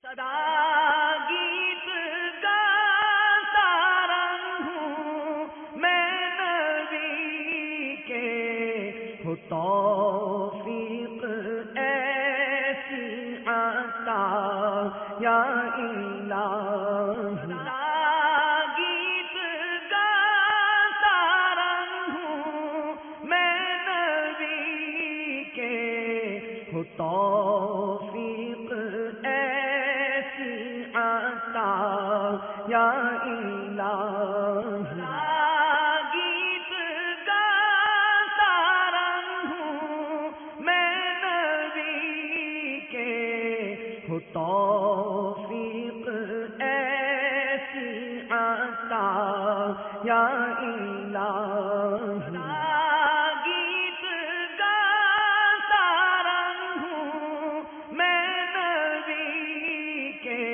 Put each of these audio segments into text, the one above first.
گیت گاتا رہوں میں نبی کے، ہو توفیق ایسی عطا یا الہی۔ گیت گاتا رہوں میں نبی کے، ہو توفیق ایسی عطا یا الہی۔ گیت گاتا رہوں میں نبی کے، ہو توفیق ایسی عطا یا الہی۔ گیت گاتا رہوں میں نبی کے،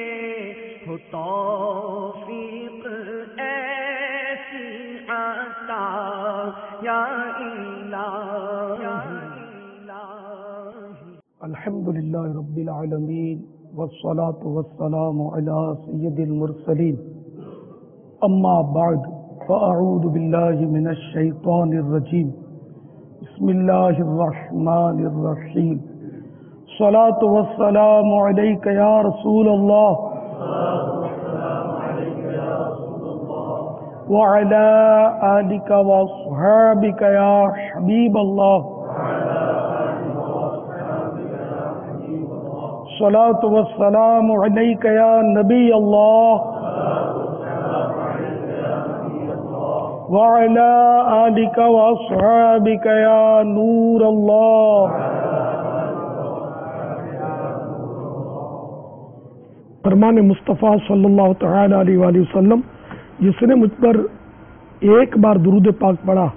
ہو توفیق ایسی عطا یا الہی۔ الحمد للہ رب العالمین والصلاة والسلام علی سید المرسلین، اما بعد فاعوذ باللہ من الشیطان الرجیم، بسم اللہ الرحمن الرحیم، الصلاة والسلام علیک یا رسول اللہ وعلی آلک واصحابک یا حبیب اللہ، الصلاة والسلام علیک یا نبی اللہ وعلی آلک واصحابک یا نور اللہ۔ فرمان مصطفیٰ صلی اللہ تعالی علیہ وآلہ وسلم، جس نے مجھ پر ایک بار درود پاک پڑھا،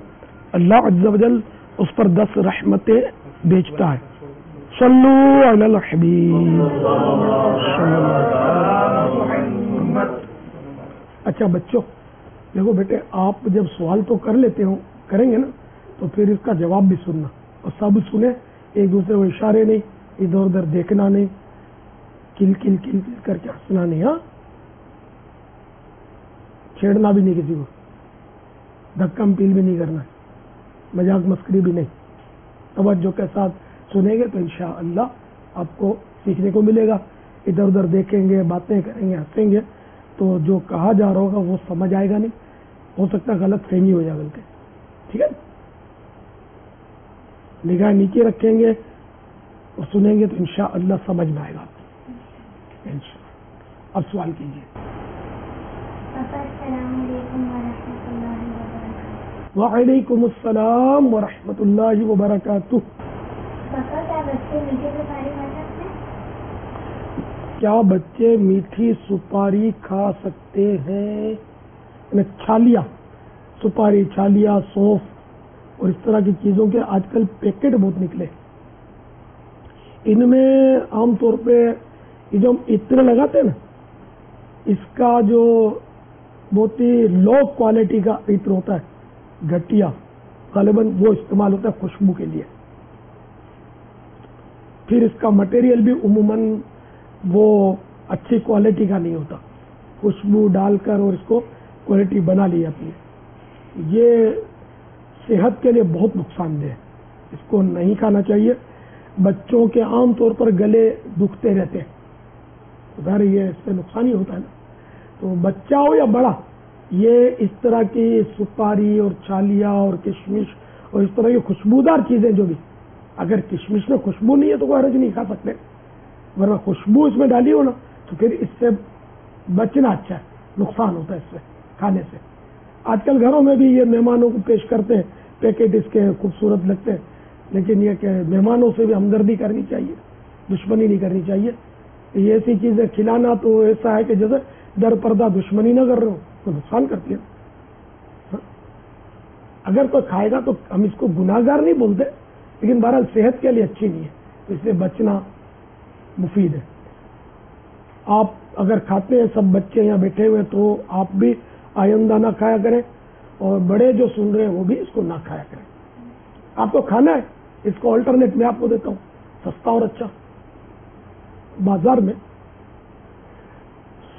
اللہ عز و جل اس پر 10 رحمتیں بھیجتا ہے۔ صلو علی الحبیب۔ اچھا بچوں، دیکھو بیٹے، آپ جب سوال تو کر لیتے ہو، کریں گے نا، تو پھر اس کا جواب بھی سننا، اور سب سنیں، ایک دوسرے کو اشارے نہیں، ادھر ادھر دیکھنا نہیں، کل کل کل کل کر کے ہنسنا نہیں، ہاں، چھیڑنا بھی نہیں کسی کو، دھکم پیل بھی نہیں کرنا، مذاق مسکری بھی نہیں، توجہ کے ساتھ سنیں گے تو انشاءاللہ آپ کو سیکھنے کو ملے گا۔ ادھر ادھر دیکھیں گے، باتیں کریں گے، ہنسیں گے تو جو کہا جا رہا ہوگا وہ سمجھ آئے گا نہیں، ہو سکتا ہے غلط فہمی ہو جائے بلکہ، ٹھیک ہے؟ نگاہ نیچے رکھیں گے اور سنیں گے تو انشاءاللہ سمجھ میں آئے گا۔ اب سوال کیجیے۔ السلام علیکم ورحمۃ اللہ وبرکاتہ۔ وعلیکم السلام ورحمۃ اللہ وبرکاتہ۔ کیا بچے میٹھی سپاری کھا سکتے ہیں؟ چھالیاں، سپاری، چھالیاں، سونف اور اس طرح کی چیزوں کے آج کل پیکٹ بہت نکلے، ان میں عام طور پہ یہ جو ہم عطر لگاتے ہیں نا، اس کا جو بہت ہی لو کوالٹی کا عطر ہوتا ہے، گھٹیا، غالباً وہ استعمال ہوتا ہے خوشبو کے لیے۔ پھر اس کا مٹیریل بھی عموماً وہ اچھی کوالٹی کا نہیں ہوتا، خوشبو ڈال کر اور اس کو کوالٹی بنا لی جاتی ہے۔ یہ صحت کے لیے بہت نقصان دہ ہے، اس کو نہیں کھانا چاہیے۔ بچوں کے عام طور پر گلے دکھتے رہتے ہیں، ظاہر یہ اس سے نقصان ہی ہوتا ہے نا، تو بچہ ہو یا بڑا، یہ اس طرح کی سپاری اور چھالیاں اور کشمش اور اس طرح کی خوشبودار چیزیں جو بھی، اگر کشمش میں خوشبو نہیں ہے تو کوئی حرج نہیں، کھا سکتے، ورنہ خوشبو اس میں ڈالی ہو نا تو پھر اس سے بچنا اچھا ہے، نقصان ہوتا ہے اس سے کھانے سے۔ آج کل گھروں میں بھی یہ مہمانوں کو پیش کرتے ہیں، پیکٹ اس کے خوبصورت لگتے ہیں، لیکن یہ کہ مہمانوں سے بھی ہمدردی کرنی چاہیے، دشمنی نہیں کرنی چاہیے۔ یہ ایسی چیزیں کھلانا تو ایسا ہے کہ جیسے در پردہ دشمنی نہ کر رہے ہو، تو نقصان کرتی ہے۔ اگر کوئی کھائے گا تو ہم اس کو گناہ گار نہیں بولتے، لیکن بہرحال صحت کے لیے اچھی نہیں ہے، تو اس سے بچنا مفید ہے۔ آپ اگر کھاتے ہیں، سب بچے یہاں بیٹھے ہوئے، تو آپ بھی آئندہ نہ کھایا کریں، اور بڑے جو سن رہے ہیں وہ بھی اس کو نہ کھایا کریں۔ آپ کو کھانا ہے، اس کو آلٹرنیٹ میں آپ کو دیتا ہوں، سستا اور اچھا۔ بازار میں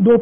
2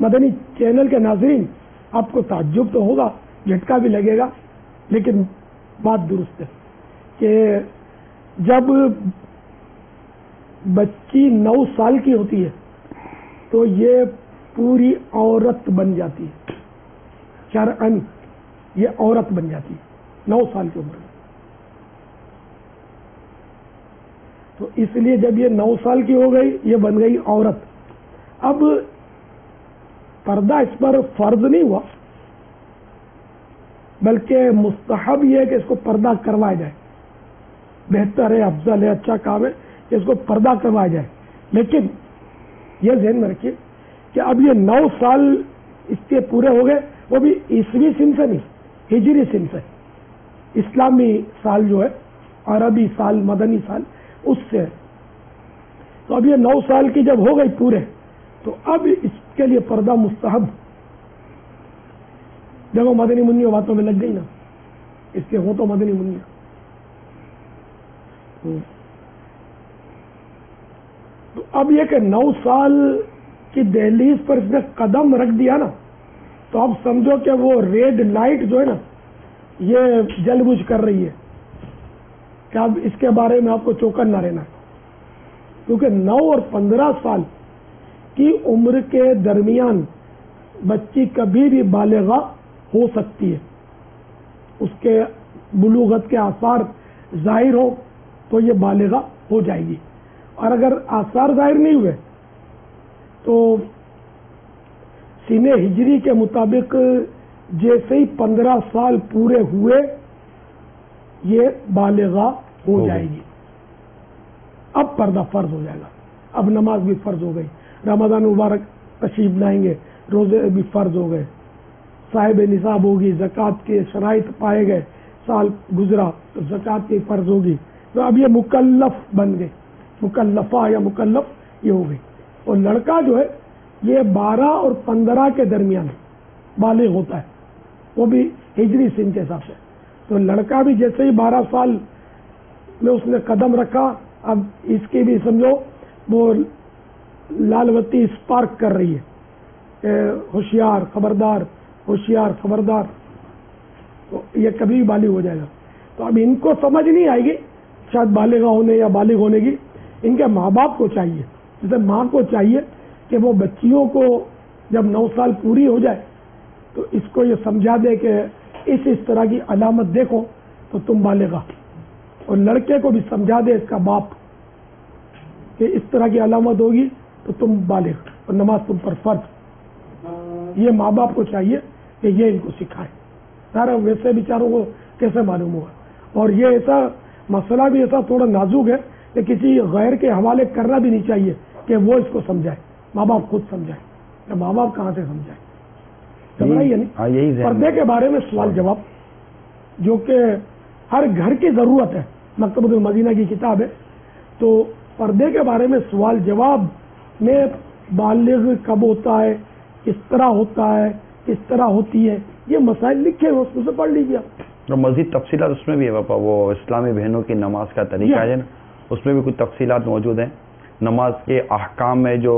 مدنی چینل کے ناظرین آپ کو تعجب تو ہوگا, جھٹکا بھی لگے گا, لیکن بات درست ہے کہ جب بچی 9 سال کی ہوتی ہے تو یہ پوری عورت بن جاتی ہے, شرعاً یہ عورت بن جاتی ہے 9 سال کی عمر میں. تو اس لیے جب یہ 9 سال کی ہو گئی, یہ بن گئی عورت. اب پردہ اس پر فرض نہیں ہوا, بلکہ مستحب یہ ہے کہ اس کو پردہ کروایا جائے. بہتر ہے, افضل ہے, اچھا کام ہے کہ اس کو پردہ کروایا جائے. لیکن یہ ذہن میں رکھیے کہ اب یہ 9 سال اس کے پورے ہو گئے, وہ بھی عیسوی سن سے نہیں, ہجری سن سے, اسلامی سال جو ہے, عربی سال, مدنی سال, اس سے. تو اب یہ 9 سال کی جب ہو گئی پورے, تو اب اس کے لیے پردہ مستحب. دیکھو مدنی منیوں باتوں میں لگ گئی نا, اس کے ہوں تو مدنی منیاں. تو اب یہ کہ 9 سال کی دہلیز پر اس نے قدم رکھ دیا نا, تو اب سمجھو کہ وہ ریڈ لائٹ جو ہے نا, یہ جل بجھ کر رہی ہے کہ اب اس کے بارے میں آپ کو چوکن نہ رہنا ہے. کیونکہ 9 اور 15 سال کی عمر کے درمیان بچی کبھی بھی بالغہ ہو سکتی ہے. اس کے بلوغت کے آثار ظاہر ہو تو یہ بالغہ ہو جائے گی, اور اگر آثار ظاہر نہیں ہوئے تو سینہ ہجری کے مطابق جیسے ہی 15 سال پورے ہوئے یہ بالغہ ہو جائے گی. اب پردہ فرض ہو جائے گا. اب نماز بھی فرض ہو گئی, رمضان مبارک تشریف لائیں گے, روزے بھی فرض ہو گئے, صاحب نصاب ہوگی, زکوٰۃ کے شرائط پائے گئے, سال گزرا تو زکوٰۃ کی فرض ہوگی. تو اب یہ مکلف بن گئے, مکلفہ یا مکلف یہ ہو گئی. اور لڑکا جو ہے یہ 12 اور 15 کے درمیان بالغ ہوتا ہے, وہ بھی ہجری سن کے حساب سے. تو لڑکا بھی جیسے ہی 12 سال میں اس نے قدم رکھا, اب اس کی بھی سمجھو وہ لال بتی اسپارک کر رہی ہے کہ ہوشیار خبردار, ہوشیار خبردار. تو یہ کبھی بھی بالغ ہو جائے گا. تو اب ان کو سمجھ نہیں آئے گی شاید بالغ ہونے یا بالغ ہونے کی. ان کے ماں باپ کو چاہیے, جیسے ماں کو چاہیے کہ وہ بچیوں کو جب 9 سال پوری ہو جائے تو اس کو یہ سمجھا دے کہ اس طرح کی علامت دیکھو تو تم بالغ. اور لڑکے کو بھی سمجھا دے اس کا باپ کہ اس طرح کی علامت ہوگی تو تم بالغ, اور نماز تم پر فرض. یہ ماں باپ کو چاہیے کہ یہ ان کو سکھائے. سارا ویسے بیچاروں کو کیسے معلوم ہوگا. اور یہ ایسا مسئلہ بھی ایسا تھوڑا نازک ہے کہ کسی غیر کے حوالے کرنا بھی نہیں چاہیے کہ وہ اس کو سمجھائے, ماں باپ خود سمجھائے. کہ ماں باپ کہاں سے سمجھائے. پردے کے بارے میں سوال جواب جو کہ ہر گھر کی ضرورت ہے, مکتبۃ المدینہ کی کتاب ہے. تو پردے کے بارے میں سوال جواب میں بالغ کب ہوتا ہے, کس طرح ہوتا ہے, کس طرح ہوتی ہے, یہ مسائل لکھے ہیں, اس سے پڑھ لیجیے. اور مزید تفصیلات اس میں بھی ہے پاپا, وہ اسلامی بہنوں کی نماز کا طریقہ ہے نا, اس میں بھی کچھ تفصیلات موجود ہیں. نماز کے احکام میں جو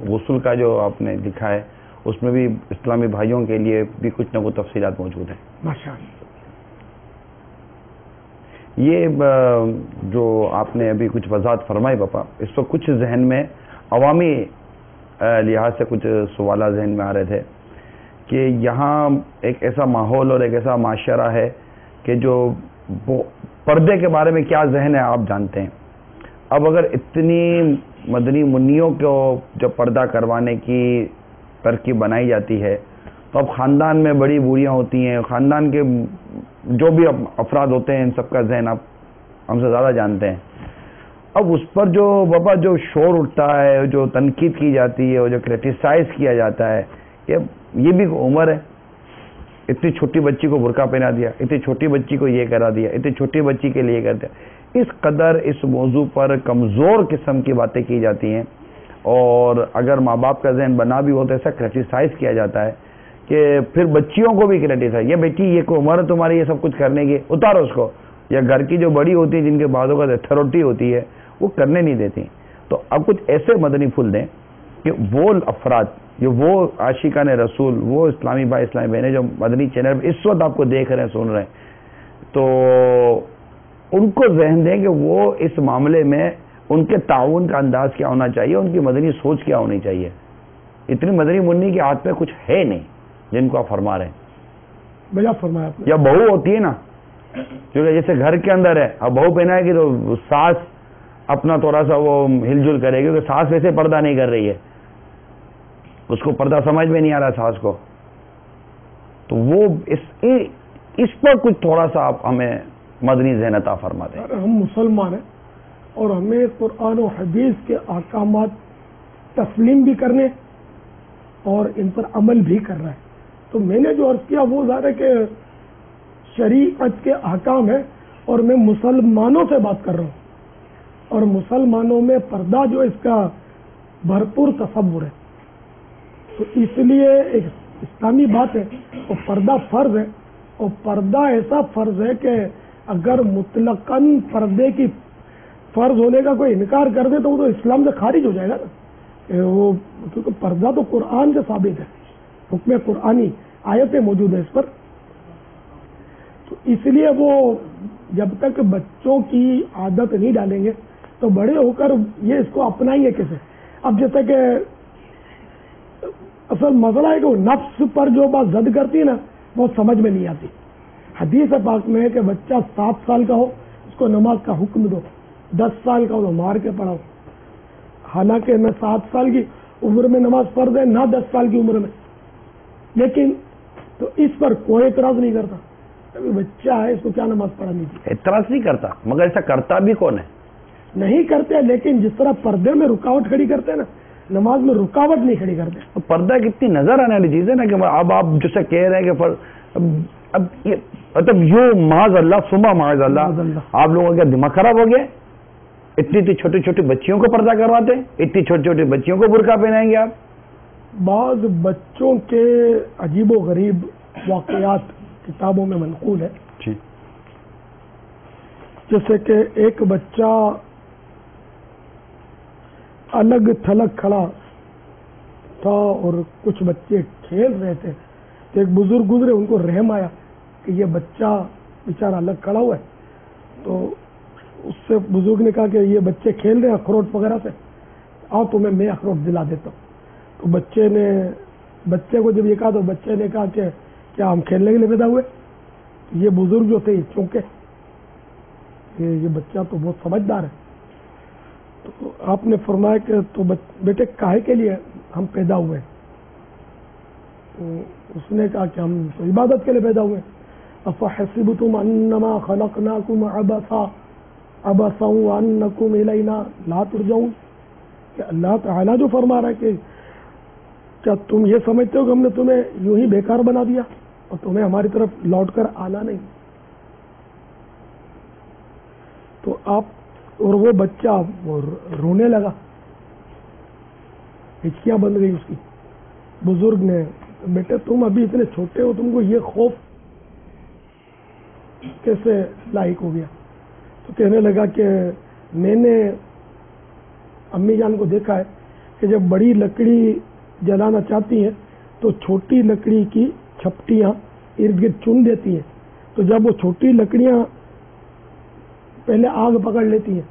غسل کا جو آپ نے لکھا ہے اس میں بھی اسلامی بھائیوں کے لیے بھی کچھ نہ کچھ تفصیلات موجود ہیں. ماشاءاللہ. یہ جو آپ نے ابھی کچھ وضاحت فرمائی پاپا, اس پر کچھ ذہن میں عوامی لحاظ سے کچھ سوالات ذہن میں آ رہے تھے کہ یہاں ایک ایسا ماحول اور ایک ایسا معاشرہ ہے کہ جو پردے کے بارے میں کیا ذہن ہے آپ جانتے ہیں. اب اگر اتنی مدنی منیوں کو جب پردہ کروانے کی ترکیب بنائی جاتی ہے تو اب خاندان میں بڑی بوڑھیاں ہوتی ہیں, خاندان کے جو بھی افراد ہوتے ہیں ان سب کا ذہن آپ ہم سے زیادہ جانتے ہیں. اب اس پر جو بابا جو شور اٹھتا ہے, جو تنقید کی جاتی ہے, اور جو کرٹیسائز کیا جاتا ہے, یہ بھی عمر ہے. اتنی چھوٹی بچی کو برقع پہنا دیا, اتنی چھوٹی بچی کو یہ کرا دیا, اتنی چھوٹی بچی کے لیے کر دیا. اس قدر اس موضوع پر کمزور قسم کی باتیں کی جاتی ہیں, اور اگر ماں باپ کا ذہن بنا بھی ہو تو ایسا کرٹیسائز کیا جاتا ہے کہ پھر بچیوں کو بھی کرٹیسائز, یہ بیٹی یہ کوئی عمر ہے تمہاری یہ سب کچھ کرنے کی, اتارو اس کو. یا گھر کی جو بڑی ہوتی ہے جن کے بعضوں کا اتھارٹی ہوتی ہے وہ کرنے نہیں دیتی. تو اب کچھ ایسے مدنی پھول دیں کہ وہ افراد یہ وہ عاشقان رسول، وہ اسلامی بھائی اسلامی بہنیں جو مدنی چینل پہ اس وقت آپ کو دیکھ رہے ہیں، سن رہے ہیں، تو ان کو ذہن دیں کہ وہ اس معاملے میں ان کے تعاون کا انداز کیا ہونا چاہیے، ان کی مدنی سوچ کیا ہونی چاہیے. اتنی مدنی منی کے ہاتھ پہ کچھ ہے نہیں جن کو آپ فرما رہے ہیں. بھیا فرمایا آپ نے. یا بہو ہوتی ہے نا، جو کہ جیسے گھر کے اندر ہے، اب بہو پہنا ہے کہ تو ساس اپنا تھوڑا سا وہ ہل جل کرے گی، کیونکہ ساس ویسے پردہ نہیں کر رہی ہے، اس کو پردہ سمجھ میں نہیں آ رہا ساس کو، تو وہ اس پر کچھ تھوڑا سا آپ ہمیں مدنی ذہن عطا فرما دیں. ہم مسلمان ہیں اور ہمیں قرآن و حدیث کے احکامات تسلیم بھی کرنے اور ان پر عمل بھی کرنا ہے. تو میں نے جو عرض کیا وہ ظاہر ہے کہ شریعت کے احکام ہے اور میں مسلمانوں سے بات کر رہا ہوں، اور مسلمانوں میں پردہ جو اس کا بھرپور تصور ہے. تو اس لیے ایک اسلامی بات ہے، اور پردہ فرض ہے، اور پردہ ایسا فرض ہے کہ اگر مطلقاً پردے کی فرض ہونے کا کوئی انکار کر دے تو وہ تو اسلام سے خارج ہو جائے گا نا. وہ کیونکہ پردہ تو قرآن سے ثابت ہے، حکم قرآنی آیتیں موجود ہیں اس پر. تو اس لیے وہ جب تک بچوں کی عادت نہیں ڈالیں گے تو بڑے ہو کر یہ اس کو اپنائیں گے کیسے. اب جیسے کہ اصل مسئلہ ہے کہ وہ نفس پر جو بات زد کرتی ہے نا وہ سمجھ میں نہیں آتی. حدیث پاک میں ہے کہ بچہ 7 سال کا ہو اس کو نماز کا حکم دو، 10 سال کا ہو تو مار کے پڑھاؤ. حالانکہ نہ 7 سال کی عمر میں نماز فرض ہے نہ 10 سال کی عمر میں، لیکن تو اس پر کوئی اعتراض نہیں کرتا. ابھی بچہ ہے اس کو کیا نماز پڑھانی چاہیے. اعتراض نہیں کرتا، مگر ایسا کرتا بھی کون ہے؟ نہیں کرتے، لیکن جس طرح پردے میں رکاوٹ کھڑی کرتے ہیں نا، نماز میں رکاوٹ نہیں کھڑی کرتے. پردہ کتنی نظر آنے والی چیز ہے نا، کہ اب آپ جسے کہہ رہے ہیں کہ اب یہ مطلب یوں معاذ اللہ سما معاذ اللہ، آپ لوگوں کا دماغ خراب ہو گیا. اتنی چھوٹی چھوٹی بچیوں کو پردہ کرواتے ہیں، اتنی چھوٹی چھوٹی بچیوں کو برقع پہنائیں گے آپ. بعض بچوں کے عجیب و غریب واقعات کتابوں میں منقول ہے. جیسے کہ ایک بچہ الگ تھلگ کھڑا تھا اور کچھ بچے کھیل رہے تھے، تو ایک بزرگ گزرے، ان کو رحم آیا کہ یہ بچہ بیچارہ الگ کھڑا ہوا ہے. تو اس سے بزرگ نے کہا کہ یہ بچے کھیل رہے ہیں اخروٹ وغیرہ سے، آؤ تمہیں میں اخروٹ دلا دیتا ہوں. تو بچے کو جب یہ کہا تو بچے نے کہا کہ کیا ہم کھیلنے کے لیے پیدا ہوئے؟ یہ بزرگ جو تھے چونکے کہ یہ بچہ تو بہت سمجھدار ہے. تو آپ نے فرمایا کہ تو بیٹے کاہے کے لیے ہم پیدا ہوئے؟ اس نے کہا کہ ہم تو عبادت کے لیے پیدا ہوئے. افحسبتم انما خلقناکم عبثا وانکم الینا لا ترجعون. کہ اللہ تعالیٰ جو فرما رہا ہے کہ کیا تم یہ سمجھتے ہو کہ ہم نے تمہیں یوں ہی بیکار بنا دیا اور تمہیں ہماری طرف لوٹ کر آنا نہیں. تو آپ اور وہ بچہ وہ رونے لگا، ہچکیاں بند گئی اس کی. بزرگ نے بیٹے تم ابھی اتنے چھوٹے ہو، تم کو یہ خوف کیسے لاحق ہو گیا؟ تو کہنے لگا کہ میں نے امی جان کو دیکھا ہے کہ جب بڑی لکڑی جلانا چاہتی ہیں تو چھوٹی لکڑی کی چھپٹیاں ارد گرد چن دیتی ہیں. تو جب وہ چھوٹی لکڑیاں پہلے آگ پکڑ لیتی ہیں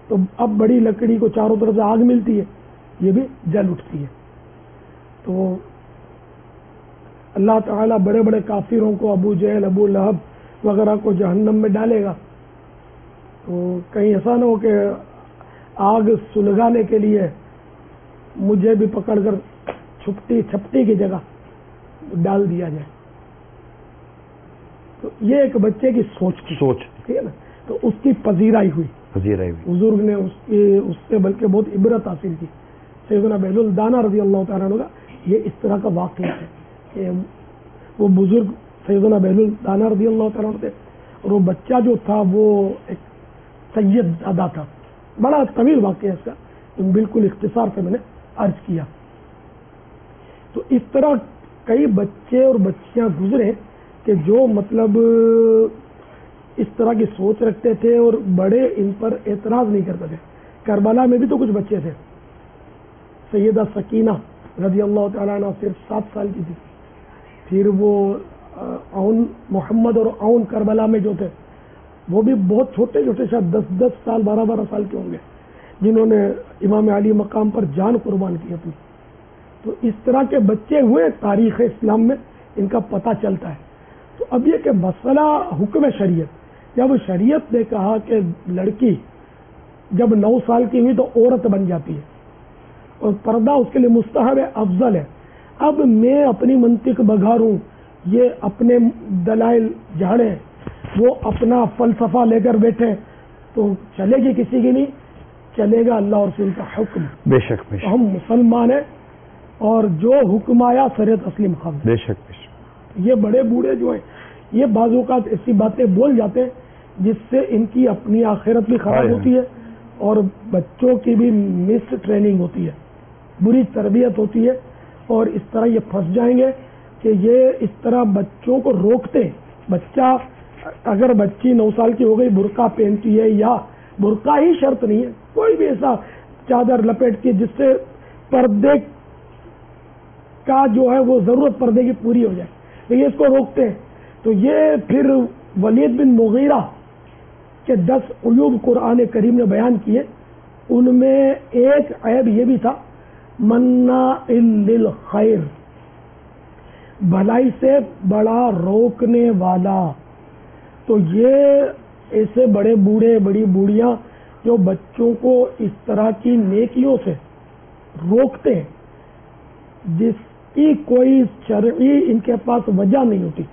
تو اب بڑی لکڑی کو چاروں طرف سے آگ ملتی ہے، یہ بھی جل اٹھتی ہے. تو اللہ تعالیٰ بڑے بڑے کافروں کو، ابو جہل ابو لہب وغیرہ کو جہنم میں ڈالے گا. تو کہیں ایسا نہ ہو کہ آگ سلگانے کے لیے مجھے بھی پکڑ کر چھپٹی کی جگہ ڈال دیا جائے. تو یہ ایک بچے کی سوچ ٹھیک ہے نا. تو اس کی پذیرائی ہوئی. بزرگ نے اس سے بلکہ بہت عبرت حاصل کی. سیدنا بہل الدانہ رضی اللہ تعالیٰ عنہ کا یہ اس طرح کا واقعہ ہے کہ وہ بزرگ سیدنا بہل الدانہ رضی اللہ تعالیٰ عنہ تھے اور وہ بچہ جو تھا وہ ایک سید زادہ تھا. بڑا طویل واقعہ اس کا، بالکل اختصار سے میں نے عرض کیا. تو اس طرح کئی بچے اور بچیاں گزرے کہ جو مطلب اس طرح کی سوچ رکھتے تھے اور بڑے ان پر اعتراض نہیں کرتے تھے. کربلا میں بھی تو کچھ بچے تھے. سیدہ سکینہ رضی اللہ تعالیٰ عنہ صرف 7 سال کی تھی. پھر وہ اون محمد اور اون کربلا میں جو تھے وہ بھی بہت چھوٹے چھوٹے، شاید 10 سال 12 سال کے ہوں گے، جنہوں نے امام علی مقام پر جان قربان کی اپنی. تو اس طرح کے بچے ہوئے تاریخ اسلام میں، ان کا پتہ چلتا ہے. تو اب یہ کہ مسئلہ حکم شریعت، جب شریعت نے کہا کہ لڑکی جب 9 سال کی ہوئی تو عورت بن جاتی ہے اور پردہ اس کے لیے مستحب ہے، افضل ہے. اب میں اپنی منطق بگاروں، یہ اپنے دلائل جھاڑیں، وہ اپنا فلسفہ لے کر بیٹھے تو چلے گی کسی کی نہیں، چلے گا اللہ اور رسول کا حکم. بے شک بے تو شک ہم مسلمان ہیں اور جو حکم آیا سر تسلیم خم. بے شک بے شک. یہ بڑے بوڑھے جو ہیں یہ بعض اوقات ایسی باتیں بول جاتے ہیں جس سے ان کی اپنی آخرت بھی خراب ہوتی ہے اور بچوں کی بھی مس ٹریننگ ہوتی ہے، بری تربیت ہوتی ہے، اور اس طرح یہ پھنس جائیں گے کہ یہ اس طرح بچوں کو روکتے ہیں. بچہ اگر بچی 9 سال کی ہو گئی برقع پہنتی ہے، یا برقع ہی شرط نہیں ہے، کوئی بھی ایسا چادر لپیٹ کے جس سے پردے کا جو ہے وہ ضرورت پردے کی پوری ہو جائے، تو یہ اس کو روکتے ہیں. تو یہ پھر ولید بن مغیرہ کے 10 عیوب قرآن کریم نے بیان کیے. ان میں ایک عیب یہ بھی تھا، مناع للخیر، بھلائی سے بڑا روکنے والا. تو یہ ایسے بڑے بوڑھے بڑی بوڑھیاں جو بچوں کو اس طرح کی نیکیوں سے روکتے ہیں جس کی کوئی شرعی ان کے پاس وجہ نہیں ہوتی،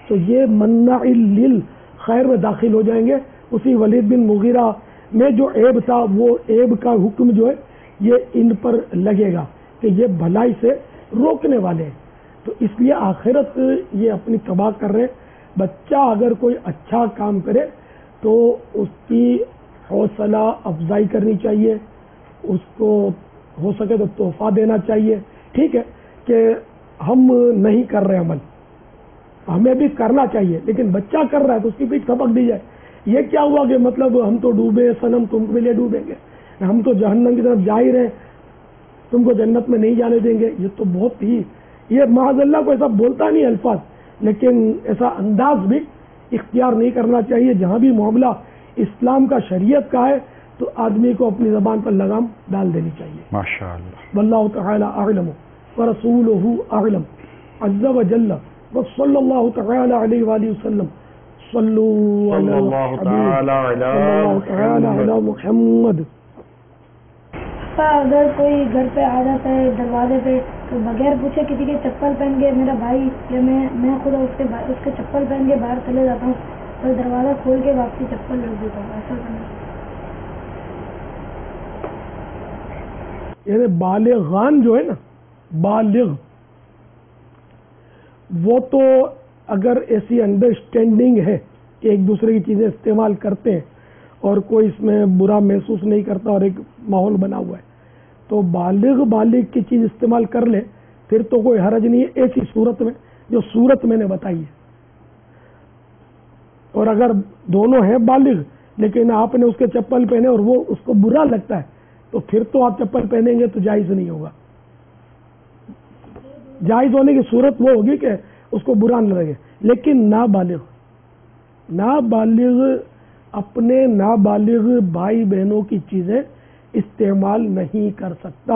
تو یہ مناع للخیر میں داخل ہو جائیں گے. اسی ولید بن مغیرہ میں جو عیب تھا وہ عیب کا حکم جو ہے یہ ان پر لگے گا کہ یہ بھلائی سے روکنے والے ہیں. تو اس لیے آخرت یہ اپنی تباہ کر رہے ہیں. بچہ اگر کوئی اچھا کام کرے تو اس کی حوصلہ افزائی کرنی چاہیے، اس کو ہو سکے تو تحفہ دینا چاہیے. ٹھیک ہے کہ ہم نہیں کر رہے عمل، ہمیں بھی کرنا چاہیے، لیکن بچہ کر رہا ہے تو اس کی پیٹھ تھپک دی جائے. یہ کیا ہوا کہ مطلب ہم تو ڈوبے صنم تم کے لیے ڈوبیں گے، ہم تو جہنم کی طرف جا ہی رہے تم کو جنت میں نہیں جانے دیں گے. یہ تو بہت ہی، یہ معاذ اللہ کو ایسا بولتا نہیں الفاظ، لیکن ایسا انداز بھی اختیار نہیں کرنا چاہیے. جہاں بھی معاملہ اسلام کا شریعت کا ہے تو آدمی کو اپنی زبان پر لگام ڈال دینی چاہیے. ماشاءاللہ. واللہ تعالی اعلم ورسولہ اعلم عز وجل وصلی اللہ تعالی علیہ وآلہ وسلم. صلو علی محمد. اگر کوئی گھر پہ آ جاتا ہے دروازے پہ تو بغیر پوچھے کسی کے چپل پہن کے میرا بھائی یا میں خود اس کے چپل پہن کے باہر چلے جاتا ہوں اور دروازہ کھول کے واپسی چپل رکھ دیتا ہوں، ایسا کرنا. یعنی بالغان جو ہے نا، بالغ وہ تو اگر ایسی انڈرسٹینڈنگ ہے کہ ایک دوسرے کی چیزیں استعمال کرتے ہیں اور کوئی اس میں برا محسوس نہیں کرتا اور ایک ماحول بنا ہوا ہے تو بالغ کی چیز استعمال کر لے، پھر تو کوئی حرج نہیں ہے ایسی صورت میں جو صورت میں نے بتائی ہے. اور اگر دونوں ہیں بالغ لیکن آپ نے اس کے چپل پہنے اور وہ اس کو برا لگتا ہے تو پھر تو آپ چپل پہنیں گے تو جائز نہیں ہوگا. جائز ہونے کی صورت وہ ہوگی کہ اس کو برا نہ لگے. لیکن نابالغ اپنے نابالغ بھائی بہنوں کی چیزیں استعمال نہیں کر سکتا،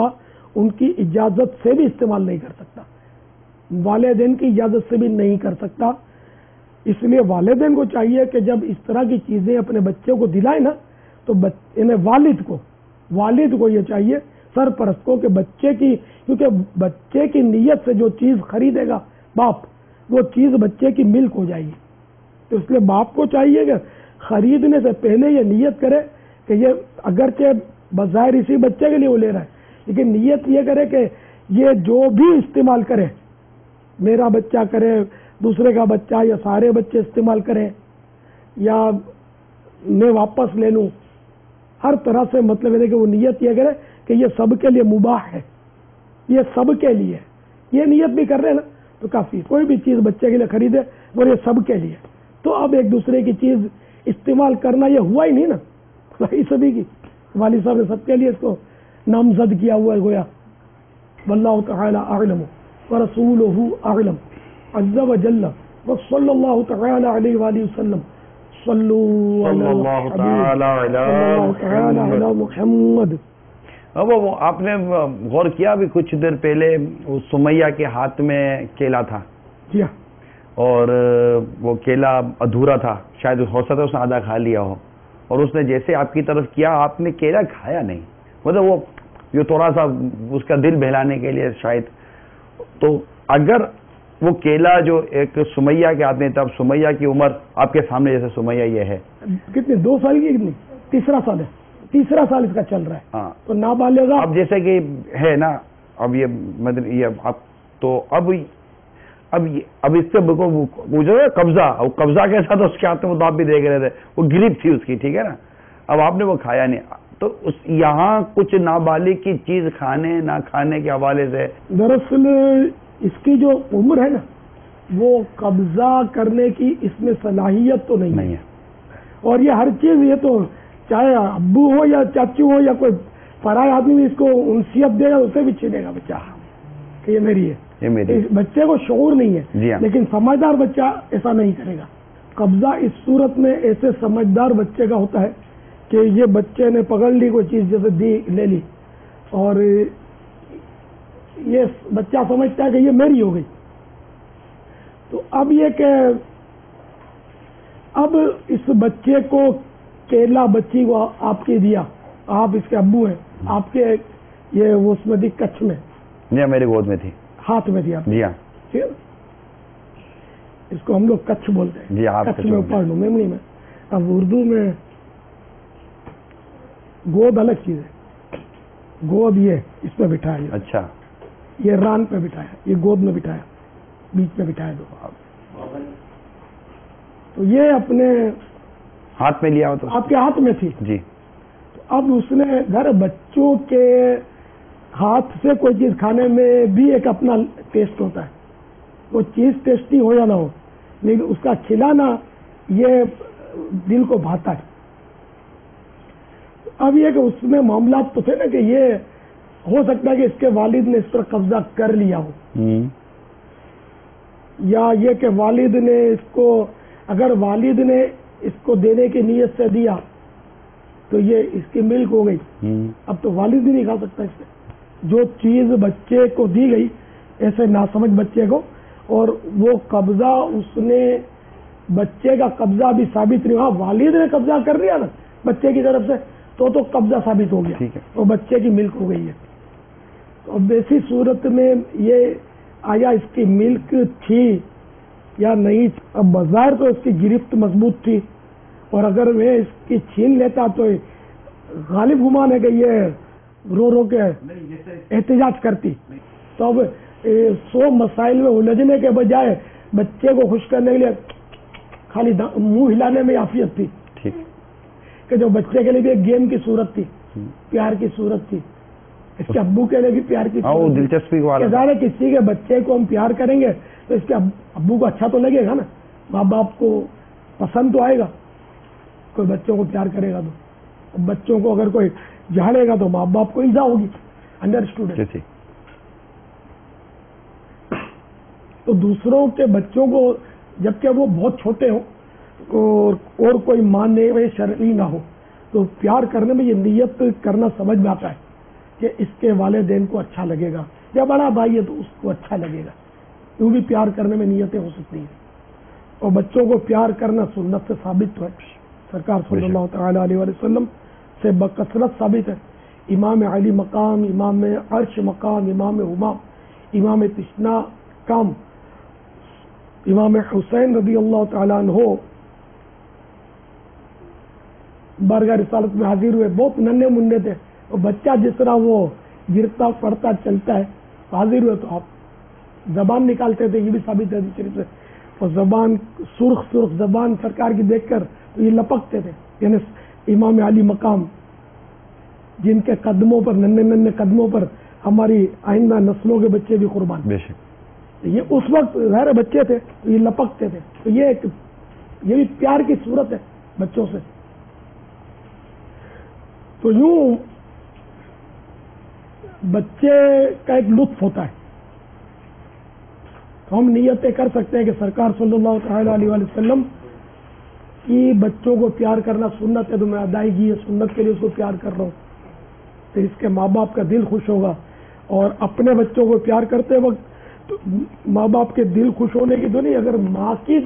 ان کی اجازت سے بھی استعمال نہیں کر سکتا، والدین کی اجازت سے بھی نہیں کر سکتا. اس لیے والدین کو چاہیے کہ جب اس طرح کی چیزیں اپنے بچوں کو دلائیں نا تو والد کو یہ چاہیے سرپرست کو کہ بچے کی، کیونکہ بچے کی نیت سے جو چیز خریدے گا باپ وہ چیز بچے کی ملک ہو جائے گی. تو اس لیے باپ کو چاہیے کہ خریدنے سے پہلے یہ نیت کرے کہ یہ اگرچہ بظاہر اسی بچے کے لیے وہ لے رہا ہے لیکن نیت یہ کرے کہ یہ جو بھی استعمال کرے، میرا بچہ کرے، دوسرے کا بچہ یا سارے بچے استعمال کریں یا میں واپس لے لوں، ہر طرح سے مطلب ہے کہ وہ نیت یہ کرے کہ یہ سب کے لیے مباح ہے، یہ سب کے لیے ہے. یہ نیت بھی کر رہے ہیں نا تو کافی. کوئی بھی چیز بچے کے لیے خریدے اور یہ سب کے لیے، تو اب ایک دوسرے کی چیز استعمال کرنا یہ ہوا ہی نہیں نا، وہی سبھی کی. والد صاحب نے سب کے لیے اس کو نامزد کیا ہوا ہے گویا. واللہ تعالی اعلم ورسولہ اعلم عز وجل وصلی اللہ تعالی علیہ وآلہ وسلم صلو علی محمد. اب وہ آپ نے غور کیا ابھی کچھ دیر پہلے وہ سمیہ کے ہاتھ میں کیلا تھا. جی ہاں. اور وہ کیلا ادھورا تھا, شاید ہو سکتا ہے اس نے آدھا کھا لیا ہو, اور اس نے جیسے آپ کی طرف کیا آپ نے کیلا کھایا نہیں, مطلب وہ یہ تھوڑا سا اس کا دل بہلانے کے لیے شاید. تو اگر وہ کیلا جو ایک سمیہ کے ہاتھ میں تھا, اب سمیہ کی عمر آپ کے سامنے جیسے سمیہ یہ ہے کتنی 2 سال کی, کتنی تیسرا سال ہے, تیسرا سال اس کا چل رہا ہے. ہاں. تو نابالغ اب جیسے کہ ہے نا, اب یہ اب تو اب اس سے پوچھو قبضہ, اور قبضہ کیسا تھا اس کے ہاتھ میں, وہ تو آپ بھی دیکھ رہے تھے, وہ گرپ تھی اس کی, ٹھیک ہے نا. اب آپ نے وہ کھایا نہیں, تو یہاں کچھ نابالغ کی چیز کھانے نہ کھانے کے حوالے سے دراصل اس کی جو عمر ہے نا, وہ قبضہ کرنے کی اس میں صلاحیت تو نہیں ہے. اور یہ ہر چیز, یہ تو چاہے ابو ہو یا چاچو ہو یا کوئی پرائے آدمی بھی اس کو انسیت دے گا, اسے بھی چھینے گا بچہ کہ یہ میری ہے. اس بچے کو شعور نہیں ہے, لیکن سمجھدار بچہ ایسا نہیں کرے گا. قبضہ اس صورت میں ایسے سمجھدار بچے کا ہوتا ہے کہ یہ بچے نے پکڑ لی کوئی چیز, جیسے دی لے لی, اور یہ بچہ سمجھتا ہے کہ یہ میری ہو گئی. تو اب یہ کہ اب اس بچے کو کیلا بچی کو آپ کے دیا, آپ اس کے ابو ہیں, آپ کے یہ وہ اس میں دی کچھ میں, جی میری گود میں تھی, ہاتھ میں دیا. جی ہاں. اس کو ہم لوگ کچھ بولتے ہیں. جی کچھ میں پڑھ لوں میموری میں. اب اردو میں گود الگ چیز ہے. گود یہ اس میں بٹھایا, اچھا یہ ران پہ بٹھایا, یہ گود میں بٹھایا, بیچ میں بٹھایا دو. تو یہ اپنے ہاتھ میں لیا ہو تو آپ کے ہاتھ میں تھی. جی. تو اب اس نے گھر بچوں کے ہاتھ سے کوئی چیز کھانے میں بھی ایک اپنا ٹیسٹ ہوتا ہے. وہ چیز ٹیسٹی ہو یا نہ ہو, لیکن اس کا کھلانا یہ دل کو بھاتا ہے. اب یہ کہ اس میں معاملات تو تھے نا کہ یہ ہو سکتا ہے کہ اس کے والد نے اس پر قبضہ کر لیا ہو, یا یہ کہ والد نے اس کو, اگر والد نے اس کو دینے کی نیت سے دیا تو یہ اس کی ملک ہو گئی. اب تو والد بھی نہیں کھا سکتا اس سے. جو چیز بچے کو دی گئی ایسے ناسمجھ بچے کو, اور وہ قبضہ اس نے بچے کا قبضہ بھی ثابت نہیں ہوا, والد نے قبضہ کر لیا نا بچے کی طرف سے, تو قبضہ ثابت ہو گیا, اور بچے کی ملک ہو گئی ہے. تو اب ایسی صورت میں یہ آیا اس کی ملک تھی یا نہیں. اب بظاہر تو اس کی گرفت مضبوط تھی, اور اگر میں اس کی چھین لیتا تو غالب گمان ہے کہ یہ رو رو کے احتجاج کرتی. تو اب 100 مسائل میں الجھنے کے بجائے بچے کو خوش کرنے کے لیے خالی منہ ہلانے میں عافیت تھی, کہ جو بچے کے لیے بھی ایک گیم کی صورت تھی, پیار کی صورت تھی, اس کے ابو کے لیے بھی پیار کی صورت, دلچسپی ظاہر ہے کسی کے بچے کو ہم پیار کریں گے تو اس کے ابو کو اچھا تو لگے گا نا, ماں باپ کو پسند تو آئے گا. کوئی بچوں کو پیار کرے گا تو, بچوں کو اگر کوئی جھاڑے گا تو ماں باپ کو ایزا ہوگی. انڈرسٹوڈ ہے. تو دوسروں کے بچوں کو جبکہ وہ بہت چھوٹے ہوں اور کوئی ماننے میں شرعی نہ ہو, تو پیار کرنے میں یہ نیت کرنا سمجھ میں آتا ہے کہ اس کے والدین کو اچھا لگے گا, یا بڑا بھائی ہے تو اس کو اچھا لگے گا. کیوں بھی پیار کرنے میں نیتیں ہو سکتی ہیں. اور بچوں کو پیار کرنا سنت سے ثابت تو ہے, سرکار صلی اللہ تعالی علیہ وسلم سے بکثرت ثابت ہے. امام علی مقام, امام عرش مقام, امام امام, امام تشنا کام, امام حسین رضی اللہ تعالیٰ عنہ بارگاہ رسالت میں حاضر ہوئے. بہت ننھے منڈے تھے, اور بچہ جس طرح وہ گرتا پڑتا چلتا ہے, حاضر ہوئے تو آپ زبان نکالتے تھے, یہ بھی ثابت ہے شریف سے. اور زبان سرخ سرخ زبان سرکار کی دیکھ کر تو یہ لپکتے تھے. یعنی امام علی مقام جن کے قدموں پر, ننھے ننھے قدموں پر ہماری آئندہ نسلوں کے بچے بھی قربان. بے شک. یہ اس وقت ظاہر بچے تھے تو یہ لپکتے تھے. تو یہ بھی پیار کی صورت ہے بچوں سے. تو یوں بچے کا ایک لطف ہوتا ہے. ہم نیتیں کر سکتے ہیں کہ سرکار صلی اللہ تعالی علیہ وسلم کی بچوں کو پیار کرنا سنت ہے، تو میں ادائیگی ہے سنت کے لیے اس کو پیار کر رہا ہوں، تو اس کے ماں باپ کا دل خوش ہوگا. اور اپنے بچوں کو پیار کرتے وقت تو ماں باپ کے دل خوش ہونے کی تو نہیں، اگر ماں کی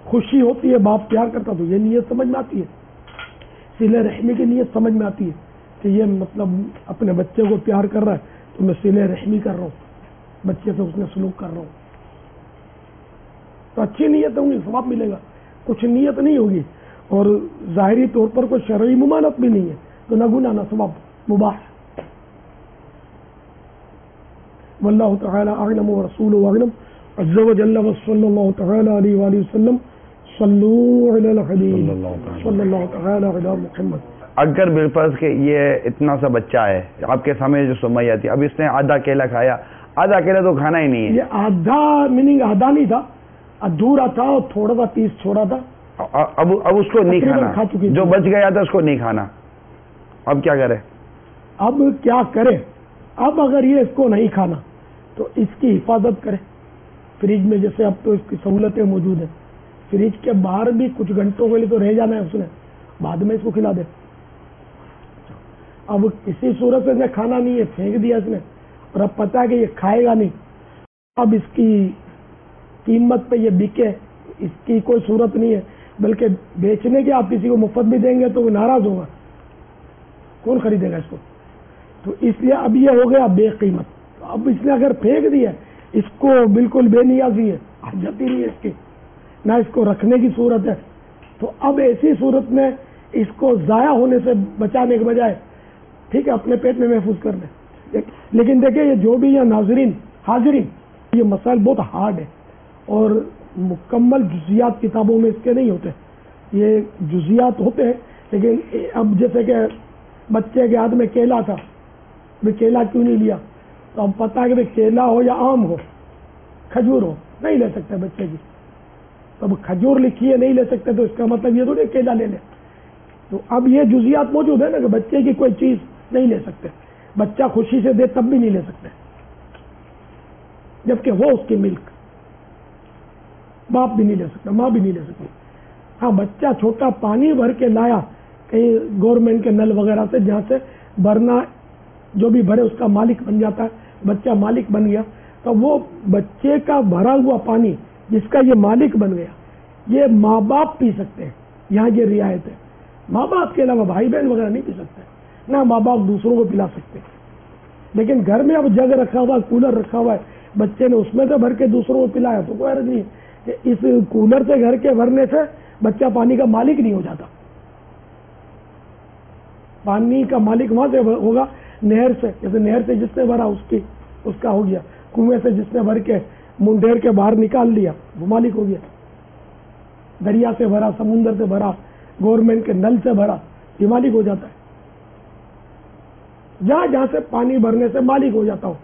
خوشی ہوتی ہے باپ پیار کرتا تو یہ نیت سمجھ میں آتی ہے، صلہ رحمی کی نیت سمجھ میں آتی ہے کہ یہ مطلب اپنے بچے کو پیار کر رہا ہے تو میں صلہ رحمی کر رہا ہوں، بچے سے اس نے سلوک کر رہا ہوں. تو اچھی نیت ہوں گی ثواب ملے گا. کچھ نیت نہیں ہوگی اور ظاہری طور پر کوئی شرعی ممانعت بھی نہیں ہے تو نہ گناہ نہ ثواب، مباح. واللہ تعالی اعلم ورسولہ اعلم عز وجل وصلی اللہ تعالی علیہ وآلہ وسلم. صلو علی الحبیب صلی اللہ تعالی علی محمد. اگر بالفرض کہ یہ اتنا سا بچہ ہے آپ کے سامنے جو سمیہ تھی، اب اس نے آدھا کیلا کھایا، آدھا کیلا تو کھانا ہی نہیں ہے. یہ آدھا میننگ آدھا نہیں تھا، ادھورا تھا اور تھوڑا سا پیس چھوڑا تھا. اب اس کو نہیں تقریباً کھا چکی کھانا، تھی. جو بچ گیا تھا اس کو نہیں کھانا. اب کیا کرے؟ اب کیا کرے؟ اب اگر یہ اس کو نہیں کھانا تو اس کی حفاظت کرے فریج میں. جیسے اب تو اس کی سہولتیں موجود ہیں، فریج کے باہر بھی کچھ گھنٹوں کے لیے تو رہ جانا ہے اس نے، بعد میں اس کو کھلا دے. اب کسی صورت سے نے کھانا نہیں ہے، پھینک دیا اس نے، اور اب پتا ہے کہ یہ کھائے گا نہیں. اب اس کی قیمت پہ یہ بکے، اس کی کوئی صورت نہیں ہے، بلکہ بیچنے کے آپ کسی کو مفت بھی دیں گے تو وہ ناراض ہوگا، کون خریدے گا اس کو. تو اس لیے اب یہ ہو گیا بے قیمت. اب اس نے اگر پھینک دیا اس کو بالکل بے نیازی ہے، حاجت ہی نہیں ہے اس کی، نہ اس کو رکھنے کی صورت ہے. تو اب ایسی صورت میں اس کو ضائع ہونے سے بچانے کے بجائے ٹھیک ہے اپنے پیٹ میں محفوظ کر لیں. لیکن دیکھیں یہ جو بھی یہ ناظرین حاضرین، یہ مسائل بہت ہارڈ ہے اور مکمل جزیات کتابوں میں اس کے نہیں ہوتے. یہ جزیات ہوتے ہیں لیکن اب جیسے کہ بچے کے ہاتھ میں کیلا تھا، بھی کیلا کیوں نہیں لیا؟ تو اب پتہ ہے کہ کیلا ہو یا آم ہو، کھجور ہو، نہیں لے سکتے بچے کی. تو اب کھجور لکھی ہے نہیں لے سکتے تو اس کا مطلب یہ تھوڑی کیلا لے لیں. تو اب یہ جزیات موجود ہے نا کہ بچے کی کوئی چیز نہیں لے سکتے، بچہ خوشی سے دے تب بھی نہیں لے سکتے جبکہ وہ اس کی ملک. باپ بھی نہیں لے سکتا، ماں بھی نہیں لے سکتی. ہاں بچہ چھوٹا پانی بھر کے لایا کہیں گورنمنٹ کے نل وغیرہ سے، جہاں سے بھرنا جو بھی بھرے اس کا مالک بن جاتا ہے، بچہ مالک بن گیا تو وہ بچے کا بھرا ہوا پانی جس کا یہ مالک بن گیا یہ ماں باپ پی سکتے ہیں. یہاں یہ رعایت ہے، ماں باپ کے علاوہ بھائی بہن وغیرہ نہیں پی سکتے، نہ ماں باپ دوسروں کو پلا سکتے. لیکن گھر میں اب جگ رکھا ہوا ہے، کولر رکھا ہوا ہے، بچے نے اس میں سے بھر کے دوسروں کو پلایا تو کوئی حرج نہیں کہ اس کولر سے گھر کے بھرنے سے بچہ پانی کا مالک نہیں ہو جاتا. پانی کا مالک وہاں سے ہوگا نہر سے، جیسے نہر سے جس نے بھرا اس کا ہو گیا، کنویں سے جس نے بھر کے منڈیر کے باہر نکال لیا وہ مالک ہو گیا. دریا سے بھرا، سمندر سے بھرا، گورنمنٹ کے نل سے بھرا، یہ مالک ہو جاتا ہے. جہاں جہاں سے پانی بھرنے سے مالک ہو جاتا ہو